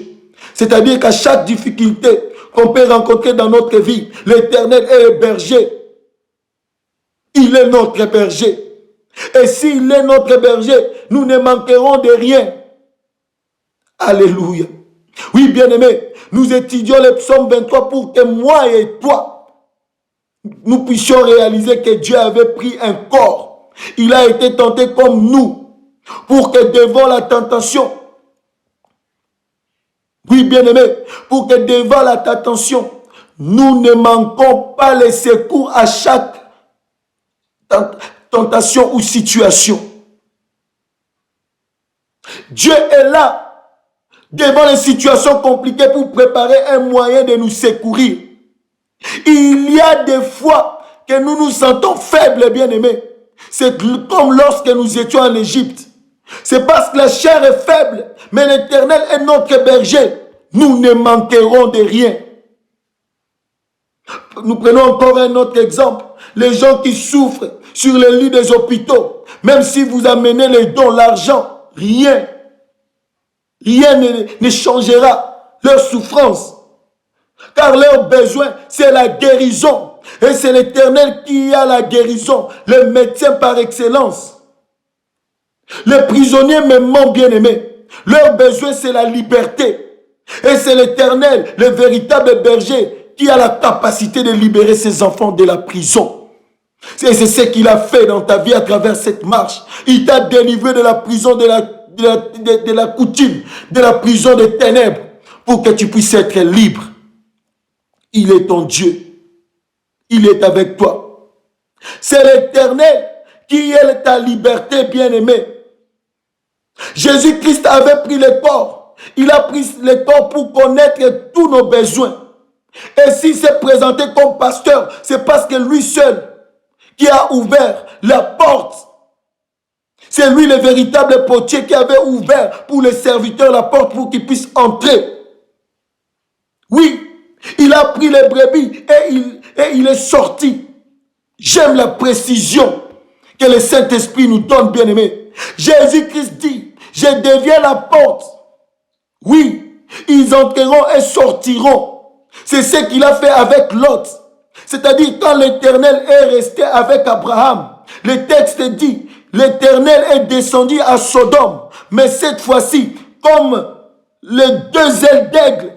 C'est-à-dire qu'à chaque difficulté qu'on peut rencontrer dans notre vie, l'Éternel est le berger. Il est notre berger. Et s'il est notre berger, nous ne manquerons de rien. Alléluia. Oui, bien-aimés, nous étudions le psaume 23 pour que moi et toi, nous puissions réaliser que Dieu avait pris un corps. Il a été tenté comme nous, pour que devant la tentation, oui, bien-aimés, pour que devant la tentation, nous ne manquons pas les secours à chaque tentation ou situation. Dieu est là devant les situations compliquées pour préparer un moyen de nous secourir. Il y a des fois que nous nous sentons faibles, bien-aimés. C'est comme lorsque nous étions en Égypte. C'est parce que la chair est faible, mais l'Éternel est notre berger. Nous ne manquerons de rien. Nous prenons encore un autre exemple. Les gens qui souffrent sur les lits des hôpitaux, même si vous amenez les dons, l'argent, rien ne changera leur souffrance. Car leur besoin, c'est la guérison. Et c'est l'Éternel qui a la guérison, le médecin par excellence. Les prisonniers m'aiment bien-aimés. Leur besoin, c'est la liberté. Et c'est l'Éternel, le véritable berger, qui a la capacité de libérer ses enfants de la prison. Et c'est ce qu'il a fait dans ta vie à travers cette marche. Il t'a délivré de la prison de la coutume, de la prison des ténèbres, pour que tu puisses être libre. Il est ton Dieu. Il est avec toi. C'est l'Éternel qui est ta liberté, bien-aimé. Jésus-Christ avait pris le corps. Il a pris le corps pour connaître tous nos besoins. Et s'il s'est présenté comme pasteur, c'est parce que lui seul qui a ouvert la porte. C'est lui le véritable portier qui avait ouvert pour les serviteurs la porte pour qu'ils puissent entrer. Oui, il a pris les brebis et il est sorti. J'aime la précision que le Saint-Esprit nous donne, bien-aimés. Jésus-Christ dit, je deviens la porte. Oui, ils entreront et sortiront. C'est ce qu'il a fait avec Lot. C'est-à-dire quand l'Éternel est resté avec Abraham, le texte dit, l'Éternel est descendu à Sodome. Mais cette fois-ci, comme les 2 ailes d'aigle,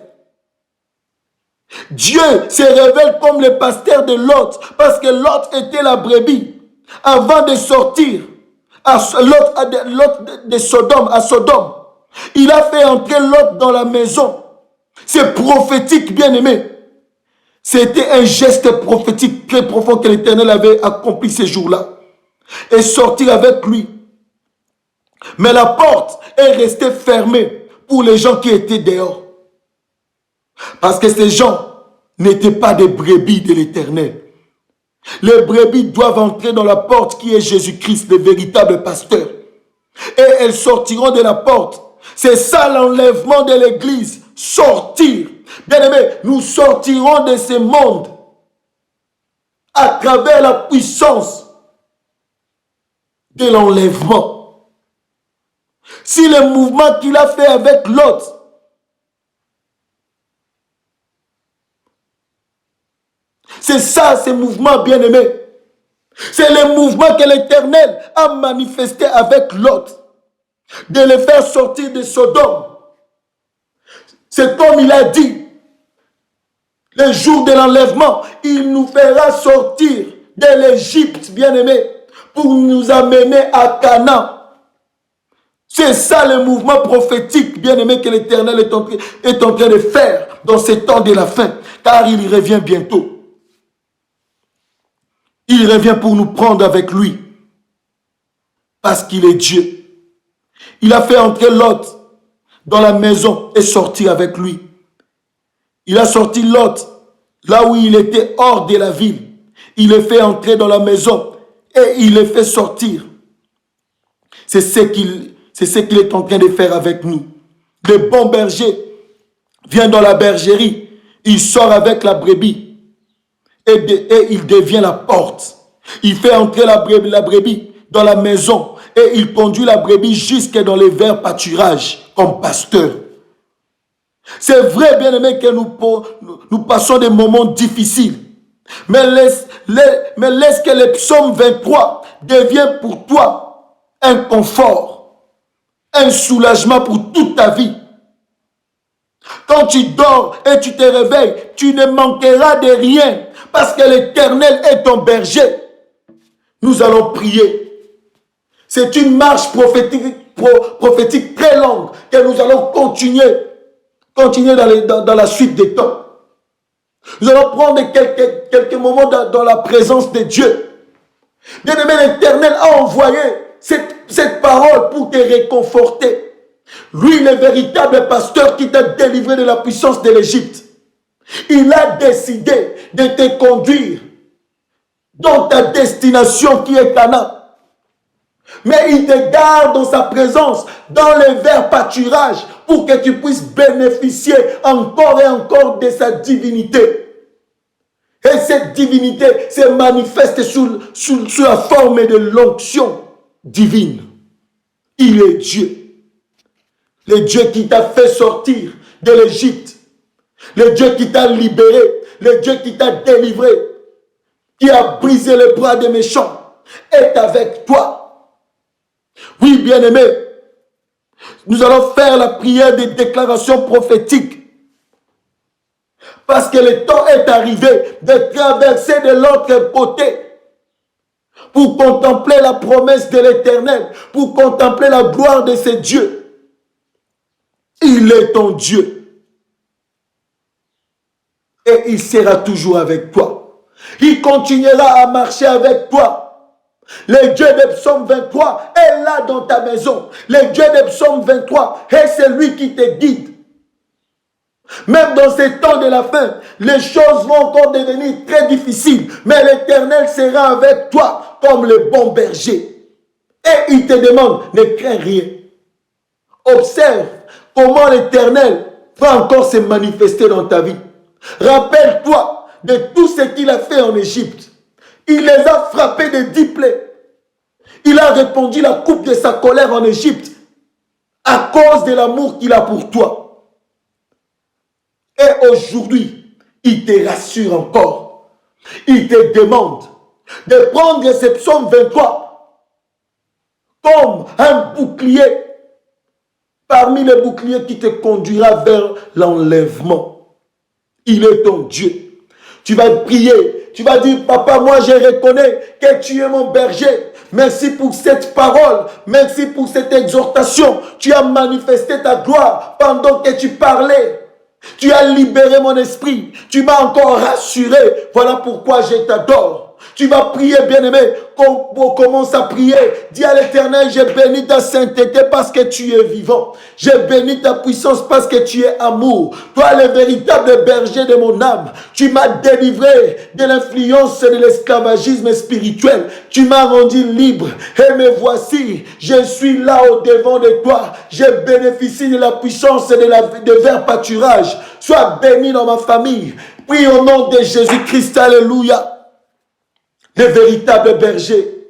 Dieu se révèle comme le pasteur de Lot, parce que Lot était la brebis. Avant de sortir Lot de Sodome, à Sodome, il a fait entrer Lot dans la maison. C'est prophétique, bien-aimé. C'était un geste prophétique très profond que l'Éternel avait accompli ces jours-là. Et sortir avec lui. Mais la porte est restée fermée pour les gens qui étaient dehors. Parce que ces gens n'étaient pas des brebis de l'Éternel. Les brebis doivent entrer dans la porte qui est Jésus-Christ, le véritable pasteur. Et elles sortiront de la porte. C'est ça l'enlèvement de l'église. Sortir. Bien-aimés, nous sortirons de ce monde à travers la puissance de l'enlèvement. Si le mouvement qu'il a fait avec l'autre, c'est ça, ce mouvement, bien-aimé. C'est le mouvement que l'Éternel a manifesté avec l'autre. De le faire sortir de Sodome. C'est comme il a dit. Le jour de l'enlèvement, il nous fera sortir de l'Égypte, bien-aimé, pour nous amener à Canaan. C'est ça le mouvement prophétique, bien-aimé, que l'Éternel est en train de faire dans ces temps de la fin, car il revient bientôt. Il revient pour nous prendre avec lui, parce qu'il est Dieu. Il a fait entrer Lot dans la maison et sortir avec lui. Il a sorti Lot là où il était hors de la ville. Il le fait entrer dans la maison et il le fait sortir. C'est ce qu'il est en train de faire avec nous. Le bon berger vient dans la bergerie. Il sort avec la brebis et il devient la porte. Il fait entrer la brebis dans la maison et il conduit la brebis jusque dans les verts pâturages comme pasteur. C'est vrai, bien-aimé, que nous passons des moments difficiles. Mais laisse que le psaume 23 devienne pour toi un confort, un soulagement pour toute ta vie. Quand tu dors et tu te réveilles, tu ne manqueras de rien parce que l'Éternel est ton berger. Nous allons prier. C'est une marche prophétique très longue que nous allons continuer dans la suite des temps. Nous allons prendre quelques moments dans la présence de Dieu. Bien-aimé, l'Éternel a envoyé cette parole pour te réconforter. Lui, le véritable pasteur qui t'a délivré de la puissance de l'Égypte. Il a décidé de te conduire dans ta destination qui est Canaan. Mais il te garde dans sa présence, dans les verts pâturages, pour que tu puisses bénéficier encore et encore de sa divinité. Et cette divinité se manifeste sous la forme de l'onction divine. Il est Dieu. Le Dieu qui t'a fait sortir de l'Égypte. Le Dieu qui t'a libéré. Le Dieu qui t'a délivré. Qui a brisé les bras des méchants. Est avec toi. Oui, bien-aimé, nous allons faire la prière des déclarations prophétiques. Parce que le temps est arrivé de traverser de l'autre côté pour contempler la promesse de l'Éternel, pour contempler la gloire de ce Dieu. Il est ton Dieu. Et il sera toujours avec toi. Il continuera à marcher avec toi. Le Dieu de Psaume 23 est là dans ta maison. Le Dieu de Psaume 23 est celui qui te guide. Même dans ces temps de la fin, les choses vont encore devenir très difficiles. Mais l'Éternel sera avec toi comme le bon berger. Et il te demande, ne crains rien. Observe comment l'Éternel va encore se manifester dans ta vie. Rappelle-toi de tout ce qu'il a fait en Égypte. Il les a frappés de 10 plaies. Il a répandu la coupe de sa colère en Égypte à cause de l'amour qu'il a pour toi. Et aujourd'hui, il te rassure encore. Il te demande de prendre ce psaume 23 comme un bouclier parmi les boucliers qui te conduira vers l'enlèvement. Il est ton Dieu. Tu vas prier, tu vas dire, papa, moi je reconnais que tu es mon berger. Merci pour cette parole, merci pour cette exhortation. Tu as manifesté ta gloire pendant que tu parlais. Tu as libéré mon esprit, tu m'as encore rassuré. Voilà pourquoi je t'adore. Tu vas prier, bien-aimé. Commence à prier. Dis à l'Éternel, j'ai béni ta sainteté parce que tu es vivant. J'ai béni ta puissance parce que tu es amour. Toi, le véritable berger de mon âme. Tu m'as délivré de l'influence de l'esclavagisme spirituel. Tu m'as rendu libre. Et me voici, je suis là au devant de toi. Je bénéficie de la puissance de vers pâturage. Sois béni dans ma famille. Prie au nom de Jésus-Christ. Alléluia. Le véritable berger,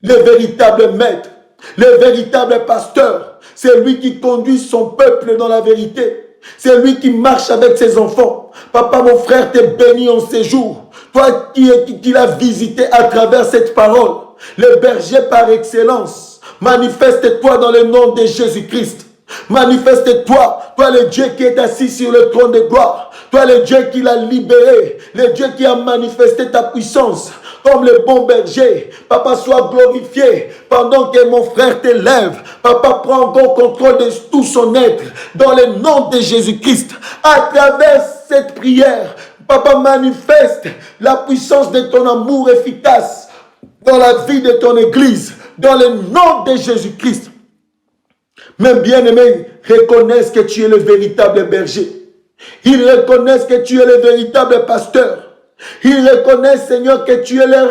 le véritable maître, le véritable pasteur, c'est lui qui conduit son peuple dans la vérité. C'est lui qui marche avec ses enfants. Papa, mon frère, t'es béni en ces jours. Toi qui l'as visité à travers cette parole, le berger par excellence, manifeste-toi dans le nom de Jésus-Christ. Manifeste-toi, toi le Dieu qui est assis sur le trône de gloire, toi le Dieu qui l'a libéré, le Dieu qui a manifesté ta puissance, comme le bon berger. Papa, sois glorifié pendant que mon frère t'élève. Papa, prends encore contrôle de tout son être, dans le nom de Jésus-Christ. À travers cette prière, Papa, manifeste la puissance de ton amour efficace dans la vie de ton Église, dans le nom de Jésus-Christ. Même bien-aimés reconnaissent que tu es le véritable berger. Ils reconnaissent que tu es le véritable pasteur. Ils reconnaissent, Seigneur, que tu es leur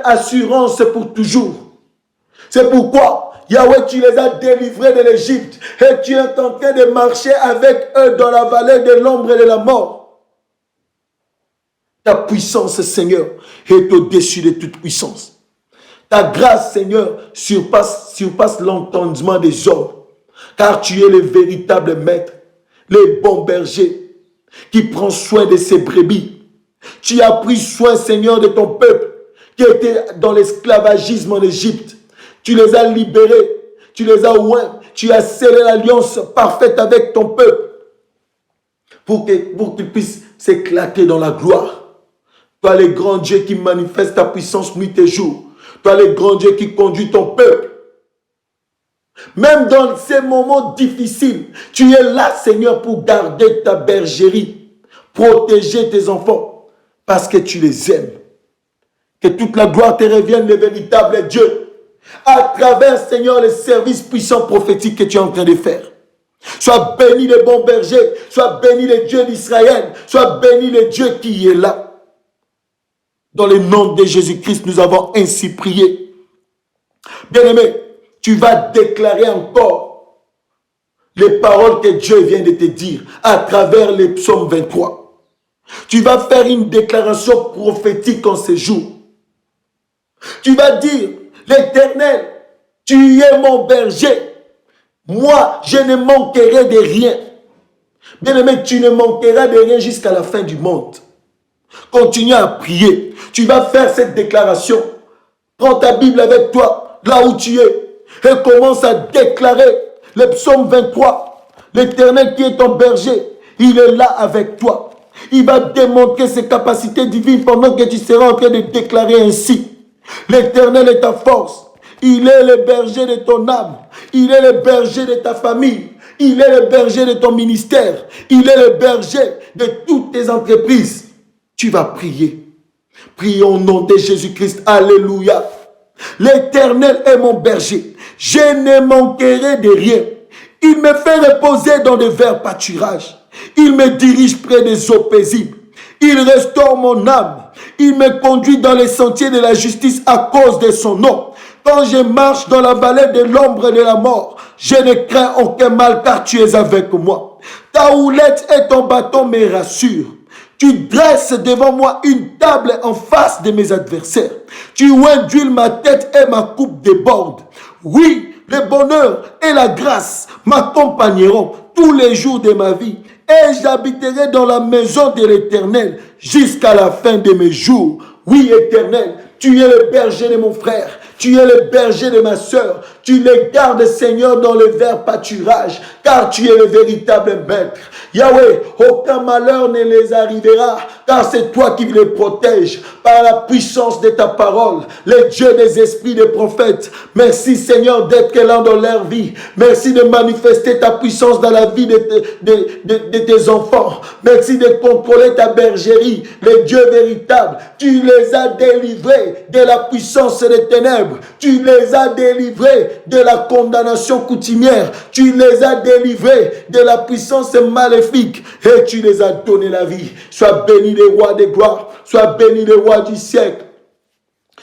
assurance pour toujours. C'est pourquoi, Yahweh, tu les as délivrés de l'Égypte et tu es en train de marcher avec eux dans la vallée de l'ombre et de la mort. Ta puissance, Seigneur, est au-dessus de toute puissance. Ta grâce, Seigneur, surpasse l'entendement des hommes. Car tu es le véritable maître, le bon berger, qui prend soin de ses brebis. Tu as pris soin, Seigneur, de ton peuple, qui était dans l'esclavagisme en Égypte. Tu les as libérés, tu les as oints, tu as scellé l'alliance parfaite avec ton peuple, pour qu'ils puissent s'éclater dans la gloire. Toi, le grand Dieu qui manifeste ta puissance nuit et jour. Toi, le grand Dieu qui conduit ton peuple. Même dans ces moments difficiles, tu es là, Seigneur, pour garder ta bergerie, protéger tes enfants, parce que tu les aimes. Que toute la gloire te revienne, le véritable Dieu, à travers, Seigneur, les services puissants prophétiques que tu es en train de faire. Sois béni le bon berger, sois béni le Dieu d'Israël, sois béni le Dieu qui est là. Dans le nom de Jésus-Christ, nous avons ainsi prié. Bien-aimé, tu vas déclarer encore les paroles que Dieu vient de te dire à travers les psaumes 23. Tu vas faire une déclaration prophétique en ces jours. Tu vas dire, l'Éternel, tu es mon berger. Moi, je ne manquerai de rien. Bien-aimé, tu ne manqueras de rien jusqu'à la fin du monde. Continue à prier. Tu vas faire cette déclaration. Prends ta Bible avec toi, là où tu es, et commence à déclarer le psaume 23. L'Éternel qui est ton berger, il est là avec toi. Il va démontrer ses capacités divines pendant que tu seras en train de déclarer ainsi. L'Éternel est ta force. Il est le berger de ton âme. Il est le berger de ta famille. Il est le berger de ton ministère. Il est le berger de toutes tes entreprises. Tu vas prier. Prie au nom de Jésus-Christ. Alléluia. L'Éternel est mon berger. Je ne manquerai de rien. Il me fait reposer dans de verts pâturages. Il me dirige près des eaux paisibles. Il restaure mon âme. Il me conduit dans les sentiers de la justice à cause de son nom. Quand je marche dans la vallée de l'ombre de la mort, je ne crains aucun mal car tu es avec moi. Ta houlette et ton bâton me rassurent. Tu dresses devant moi une table en face de mes adversaires. Tu induis ma tête et ma coupe déborde. Oui, le bonheur et la grâce m'accompagneront tous les jours de ma vie. Et j'habiterai dans la maison de l'Éternel jusqu'à la fin de mes jours. Oui, Éternel, tu es le berger de mon frère. Tu es le berger de ma soeur. Tu les gardes, Seigneur, dans le vert pâturage, car tu es le véritable maître. Yahweh, aucun malheur ne les arrivera, car c'est toi qui les protèges par la puissance de ta parole, le Dieu des esprits des prophètes. Merci, Seigneur, d'être l'un dans leur vie. Merci de manifester ta puissance dans la vie de tes enfants. Merci de contrôler ta bergerie, le Dieu véritable. Tu les as délivrés de la puissance des ténèbres. Tu les as délivrés de la condamnation coutumière. Tu les as délivrés de la puissance maléfique. Et tu les as donné la vie. Sois béni le roi des gloires. Sois béni le roi du siècle.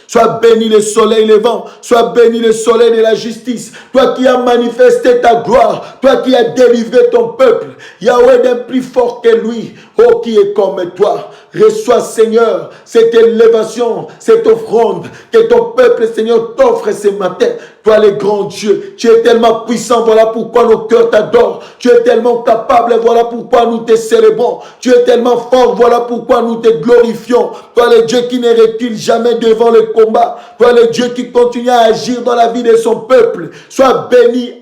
Sois béni le soleil levant, sois béni le soleil de la justice. Toi qui as manifesté ta gloire, toi qui as délivré ton peuple. Yahweh d'un plus fort que lui, oh qui est comme toi. Reçois, Seigneur, cette élévation, cette offrande que ton peuple, Seigneur, t'offre ce matin. Toi, le grand Dieu, tu es tellement puissant, voilà pourquoi nos cœurs t'adorent. Tu es tellement capable, voilà pourquoi nous te célébrons. Tu es tellement fort, voilà pourquoi nous te glorifions. Toi, le Dieu qui ne recule jamais devant le combat. Toi, le Dieu qui continue à agir dans la vie de son peuple. Sois béni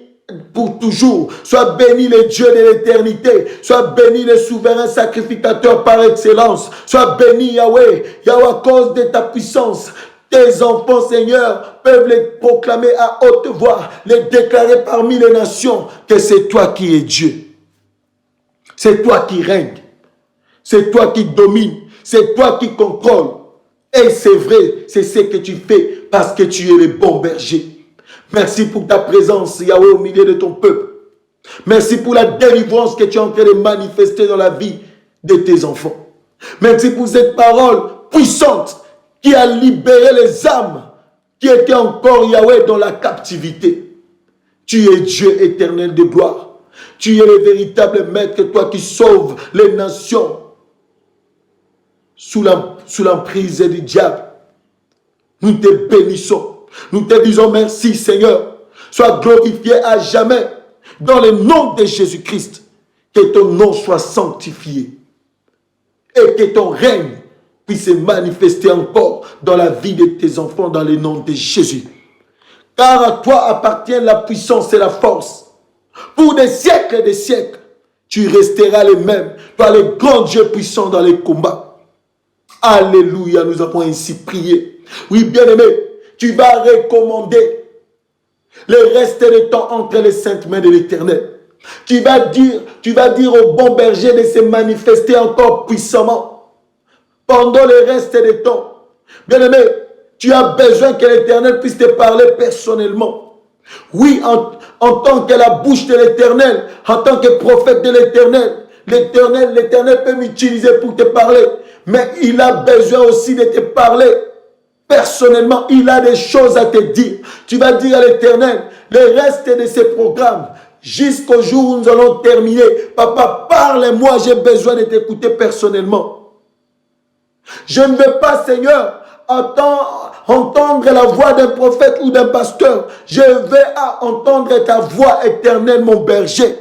pour toujours. Sois béni le Dieu de l'éternité. Sois béni le souverain sacrificateur par excellence. Sois béni Yahweh. Yahweh, à cause de ta puissance. Tes enfants, Seigneur, peuvent les proclamer à haute voix, les déclarer parmi les nations que c'est toi qui es Dieu. C'est toi qui règne. C'est toi qui domine. C'est toi qui contrôle. Et c'est vrai, c'est ce que tu fais parce que tu es le bon berger. Merci pour ta présence, Yahweh, au milieu de ton peuple. Merci pour la délivrance que tu es en train de manifester dans la vie de tes enfants. Merci pour cette parole puissante qui a libéré les âmes qui étaient encore, Yahweh, dans la captivité. Tu es Dieu éternel de gloire. Tu es le véritable maître, toi qui sauves les nations sous l'emprise du diable. Nous te bénissons. Nous te disons merci, Seigneur. Sois glorifié à jamais dans le nom de Jésus-Christ. Que ton nom soit sanctifié et que ton règne puisse se manifester encore dans la vie de tes enfants dans le nom de Jésus. Car à toi appartient la puissance et la force. Pour des siècles et des siècles, tu resteras le même. Toi, le grand Dieu puissant dans les combats. Alléluia, nous avons ainsi prié. Oui, bien-aimé, tu vas recommander le reste du temps entre les saintes mains de l'Éternel. Tu vas dire au bon berger de se manifester encore puissamment pendant le reste du temps. Bien-aimé, tu as besoin que l'Éternel puisse te parler personnellement. Oui, en tant que la bouche de l'Éternel, en tant que prophète de l'Éternel, l'Éternel peut m'utiliser pour te parler. Mais il a besoin aussi de te parler personnellement. Il a des choses à te dire. Tu vas dire à l'Éternel, le reste de ces programmes, jusqu'au jour où nous allons terminer. Papa, parle-moi, j'ai besoin de t'écouter personnellement. Je ne veux pas, Seigneur, entendre la voix d'un prophète ou d'un pasteur. Je veux entendre ta voix éternelle, mon berger.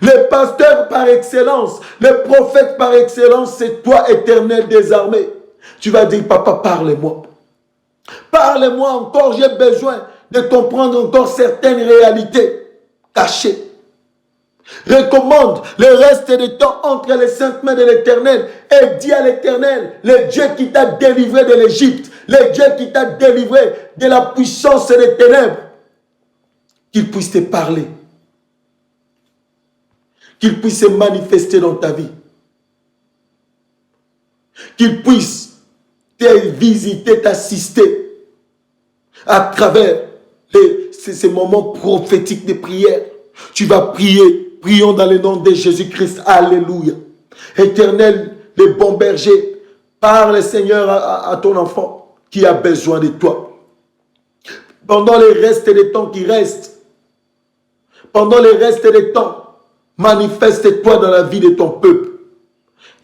Le pasteur par excellence, le prophète par excellence, c'est toi, éternel des armées. Tu vas dire, papa, parle-moi. Parle-moi encore, j'ai besoin de comprendre encore certaines réalités cachées. Recommande le reste du temps entre les saintes mains de l'Éternel et dis à l'Éternel, le Dieu qui t'a délivré de l'Égypte, le Dieu qui t'a délivré de la puissance des ténèbres, qu'il puisse te parler, qu'il puisse se manifester dans ta vie, qu'il puisse te visiter, t'assister à travers ces moments prophétiques de prière. Tu vas prier. Prions dans le nom de Jésus-Christ. Alléluia. Éternel, le bon berger, parle, Seigneur, à ton enfant qui a besoin de toi. Pendant le reste des temps qui restent, pendant le reste des temps, manifeste-toi dans la vie de ton peuple.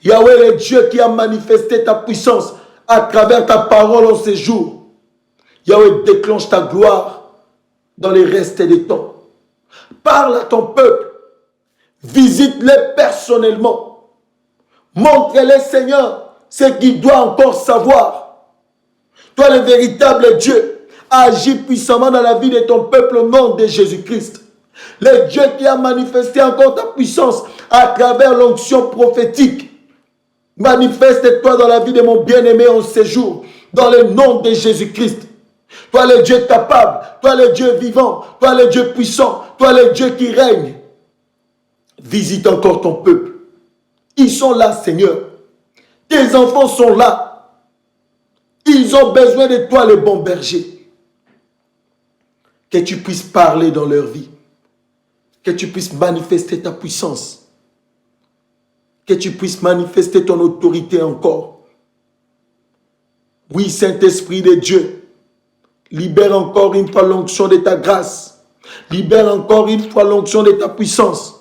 Yahweh, le Dieu qui a manifesté ta puissance à travers ta parole en ces jours. Yahweh, déclenche ta gloire dans le reste des temps. Parle à ton peuple. Visite-les personnellement. Montre-les, Seigneur, ce qu'ils doivent encore savoir. Toi, le véritable Dieu, Agis puissamment dans la vie de ton peuple au nom de Jésus-Christ. Le Dieu qui a manifesté encore ta puissance à travers l'onction prophétique. Manifeste-toi dans la vie de mon bien-aimé en séjour, dans le nom de Jésus-Christ. Toi le Dieu capable, toi le Dieu vivant, toi le Dieu puissant, toi le Dieu qui règne. Visite encore ton peuple. Ils sont là, Seigneur. Tes enfants sont là. Ils ont besoin de toi, le bon berger. Que tu puisses parler dans leur vie. Que tu puisses manifester ta puissance. Que tu puisses manifester ton autorité encore. Oui, Saint-Esprit de Dieu, libère encore une fois l'onction de ta grâce. Libère encore une fois l'onction de ta puissance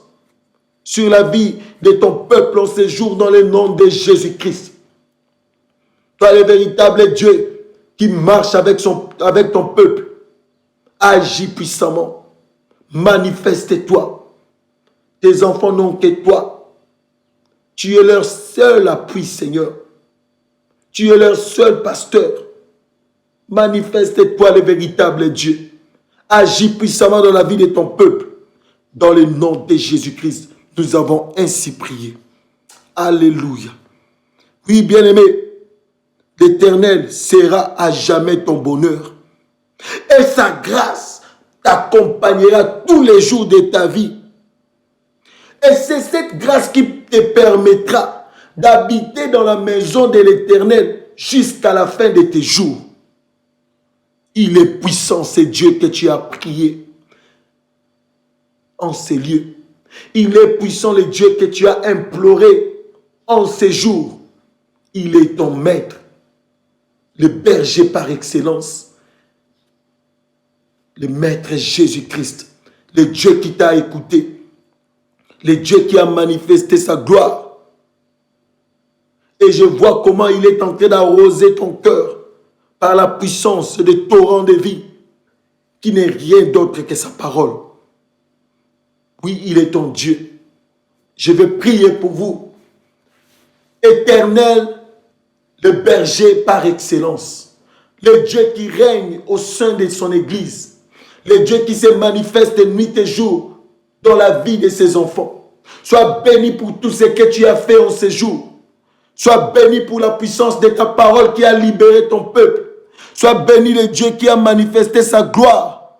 sur la vie de ton peuple en ces jours dans le nom de Jésus-Christ. Toi, le véritable Dieu qui marche avec ton peuple, agis puissamment. Manifeste-toi. Tes enfants n'ont que toi. Tu es leur seul appui, Seigneur. Tu es leur seul pasteur. Manifeste-toi, le véritable Dieu. Agis puissamment dans la vie de ton peuple. Dans le nom de Jésus-Christ, nous avons ainsi prié. Alléluia. Oui, bien-aimé, l'Éternel sera à jamais ton bonheur. Et sa grâce t'accompagnera tous les jours de ta vie. Et c'est cette grâce qui te permettra d'habiter dans la maison de l'Éternel jusqu'à la fin de tes jours. Il est puissant, c'est Dieu que tu as prié en ces lieux. Il est puissant, le Dieu que tu as imploré en ces jours. Il est ton maître, le berger par excellence, le maître Jésus-Christ, le Dieu qui t'a écouté, le Dieu qui a manifesté sa gloire. Et je vois comment il est en train d'arroser ton cœur par la puissance des torrents de vie, qui n'est rien d'autre que sa parole. Oui, il est ton Dieu. Je vais prier pour vous. Éternel, le berger par excellence, le Dieu qui règne au sein de son Église, le Dieu qui se manifeste nuit et jour dans la vie de ses enfants. Sois béni pour tout ce que tu as fait en ces jours. Sois béni pour la puissance de ta parole qui a libéré ton peuple. Sois béni le Dieu qui a manifesté sa gloire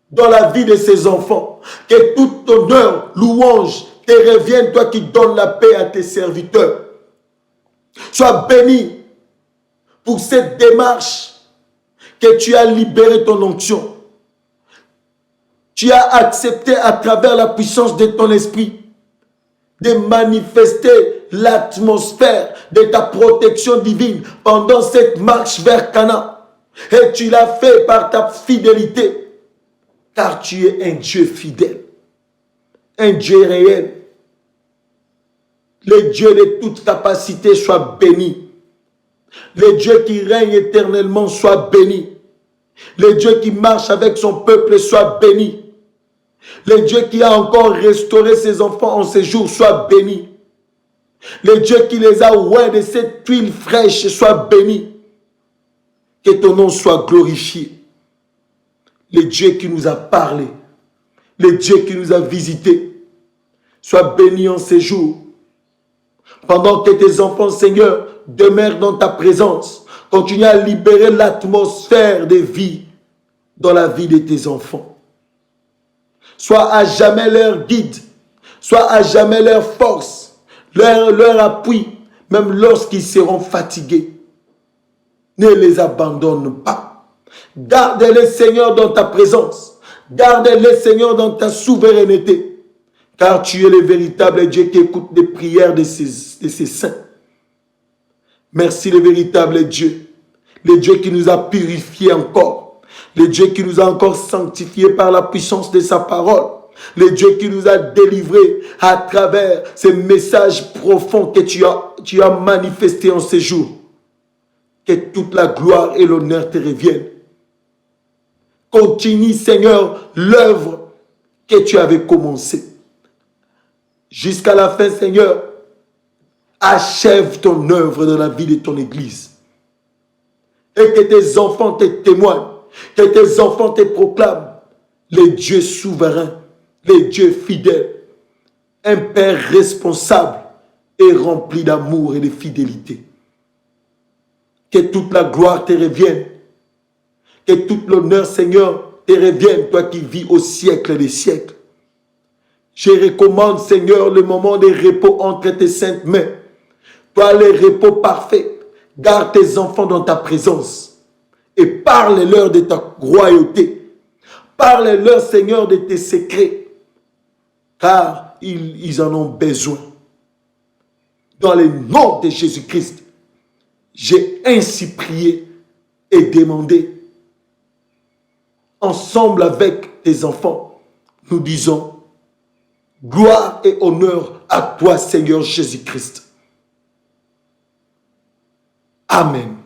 dans la vie de ses enfants. Que tout honneur, louange te revienne, toi qui donnes la paix à tes serviteurs. Sois béni pour cette démarche que tu as libéré ton onction. Tu as accepté à travers la puissance de ton esprit de manifester l'atmosphère de ta protection divine pendant cette marche vers Canaan. Et tu l'as fait par ta fidélité, car tu es un Dieu fidèle, un Dieu réel. Le Dieu de toute capacité soit béni. Le Dieu qui règne éternellement soit béni. Le Dieu qui marche avec son peuple soit béni. Le Dieu qui a encore restauré ses enfants en ces jours soit béni. Le Dieu qui les a oués de cette huile fraîche soit béni. Que ton nom soit glorifié. Le Dieu qui nous a parlé, le Dieu qui nous a visités, soit béni en ces jours. Pendant que tes enfants, Seigneur, demeurent dans ta présence, continue à libérer l'atmosphère de vie dans la vie de tes enfants. Sois à jamais leur guide, sois à jamais leur force, leur appui, même lorsqu'ils seront fatigués. Ne les abandonne pas. Garde-les, Seigneur, dans ta présence. Garde-les, Seigneur, dans ta souveraineté. Car tu es le véritable Dieu qui écoute les prières de ses saints. Merci, le véritable Dieu. Le Dieu qui nous a purifiés encore. Le Dieu qui nous a encore sanctifiés par la puissance de sa parole. Le Dieu qui nous a délivrés à travers ces messages profonds que tu as manifestés en ces jours. Que toute la gloire et l'honneur te reviennent. Continue, Seigneur, l'œuvre que tu avais commencée. Jusqu'à la fin, Seigneur, achève ton œuvre dans la vie de ton Église. Et que tes enfants te témoignent Que tes enfants te proclament les dieux souverains, les dieux fidèles, un Père responsable et rempli d'amour et de fidélité. Que toute la gloire te revienne. Que tout l'honneur, Seigneur, te revienne, toi qui vis au siècle des siècles. Je recommande, Seigneur, le moment de repos entre tes saintes mains. Toi, le repos parfait. Garde tes enfants dans ta présence et parle-leur de ta royauté. Parle-leur, Seigneur, de tes secrets, car ils en ont besoin. Dans le nom de Jésus-Christ, j'ai ainsi prié et demandé. Ensemble avec tes enfants, nous disons gloire et honneur à toi, Seigneur Jésus-Christ. Amen.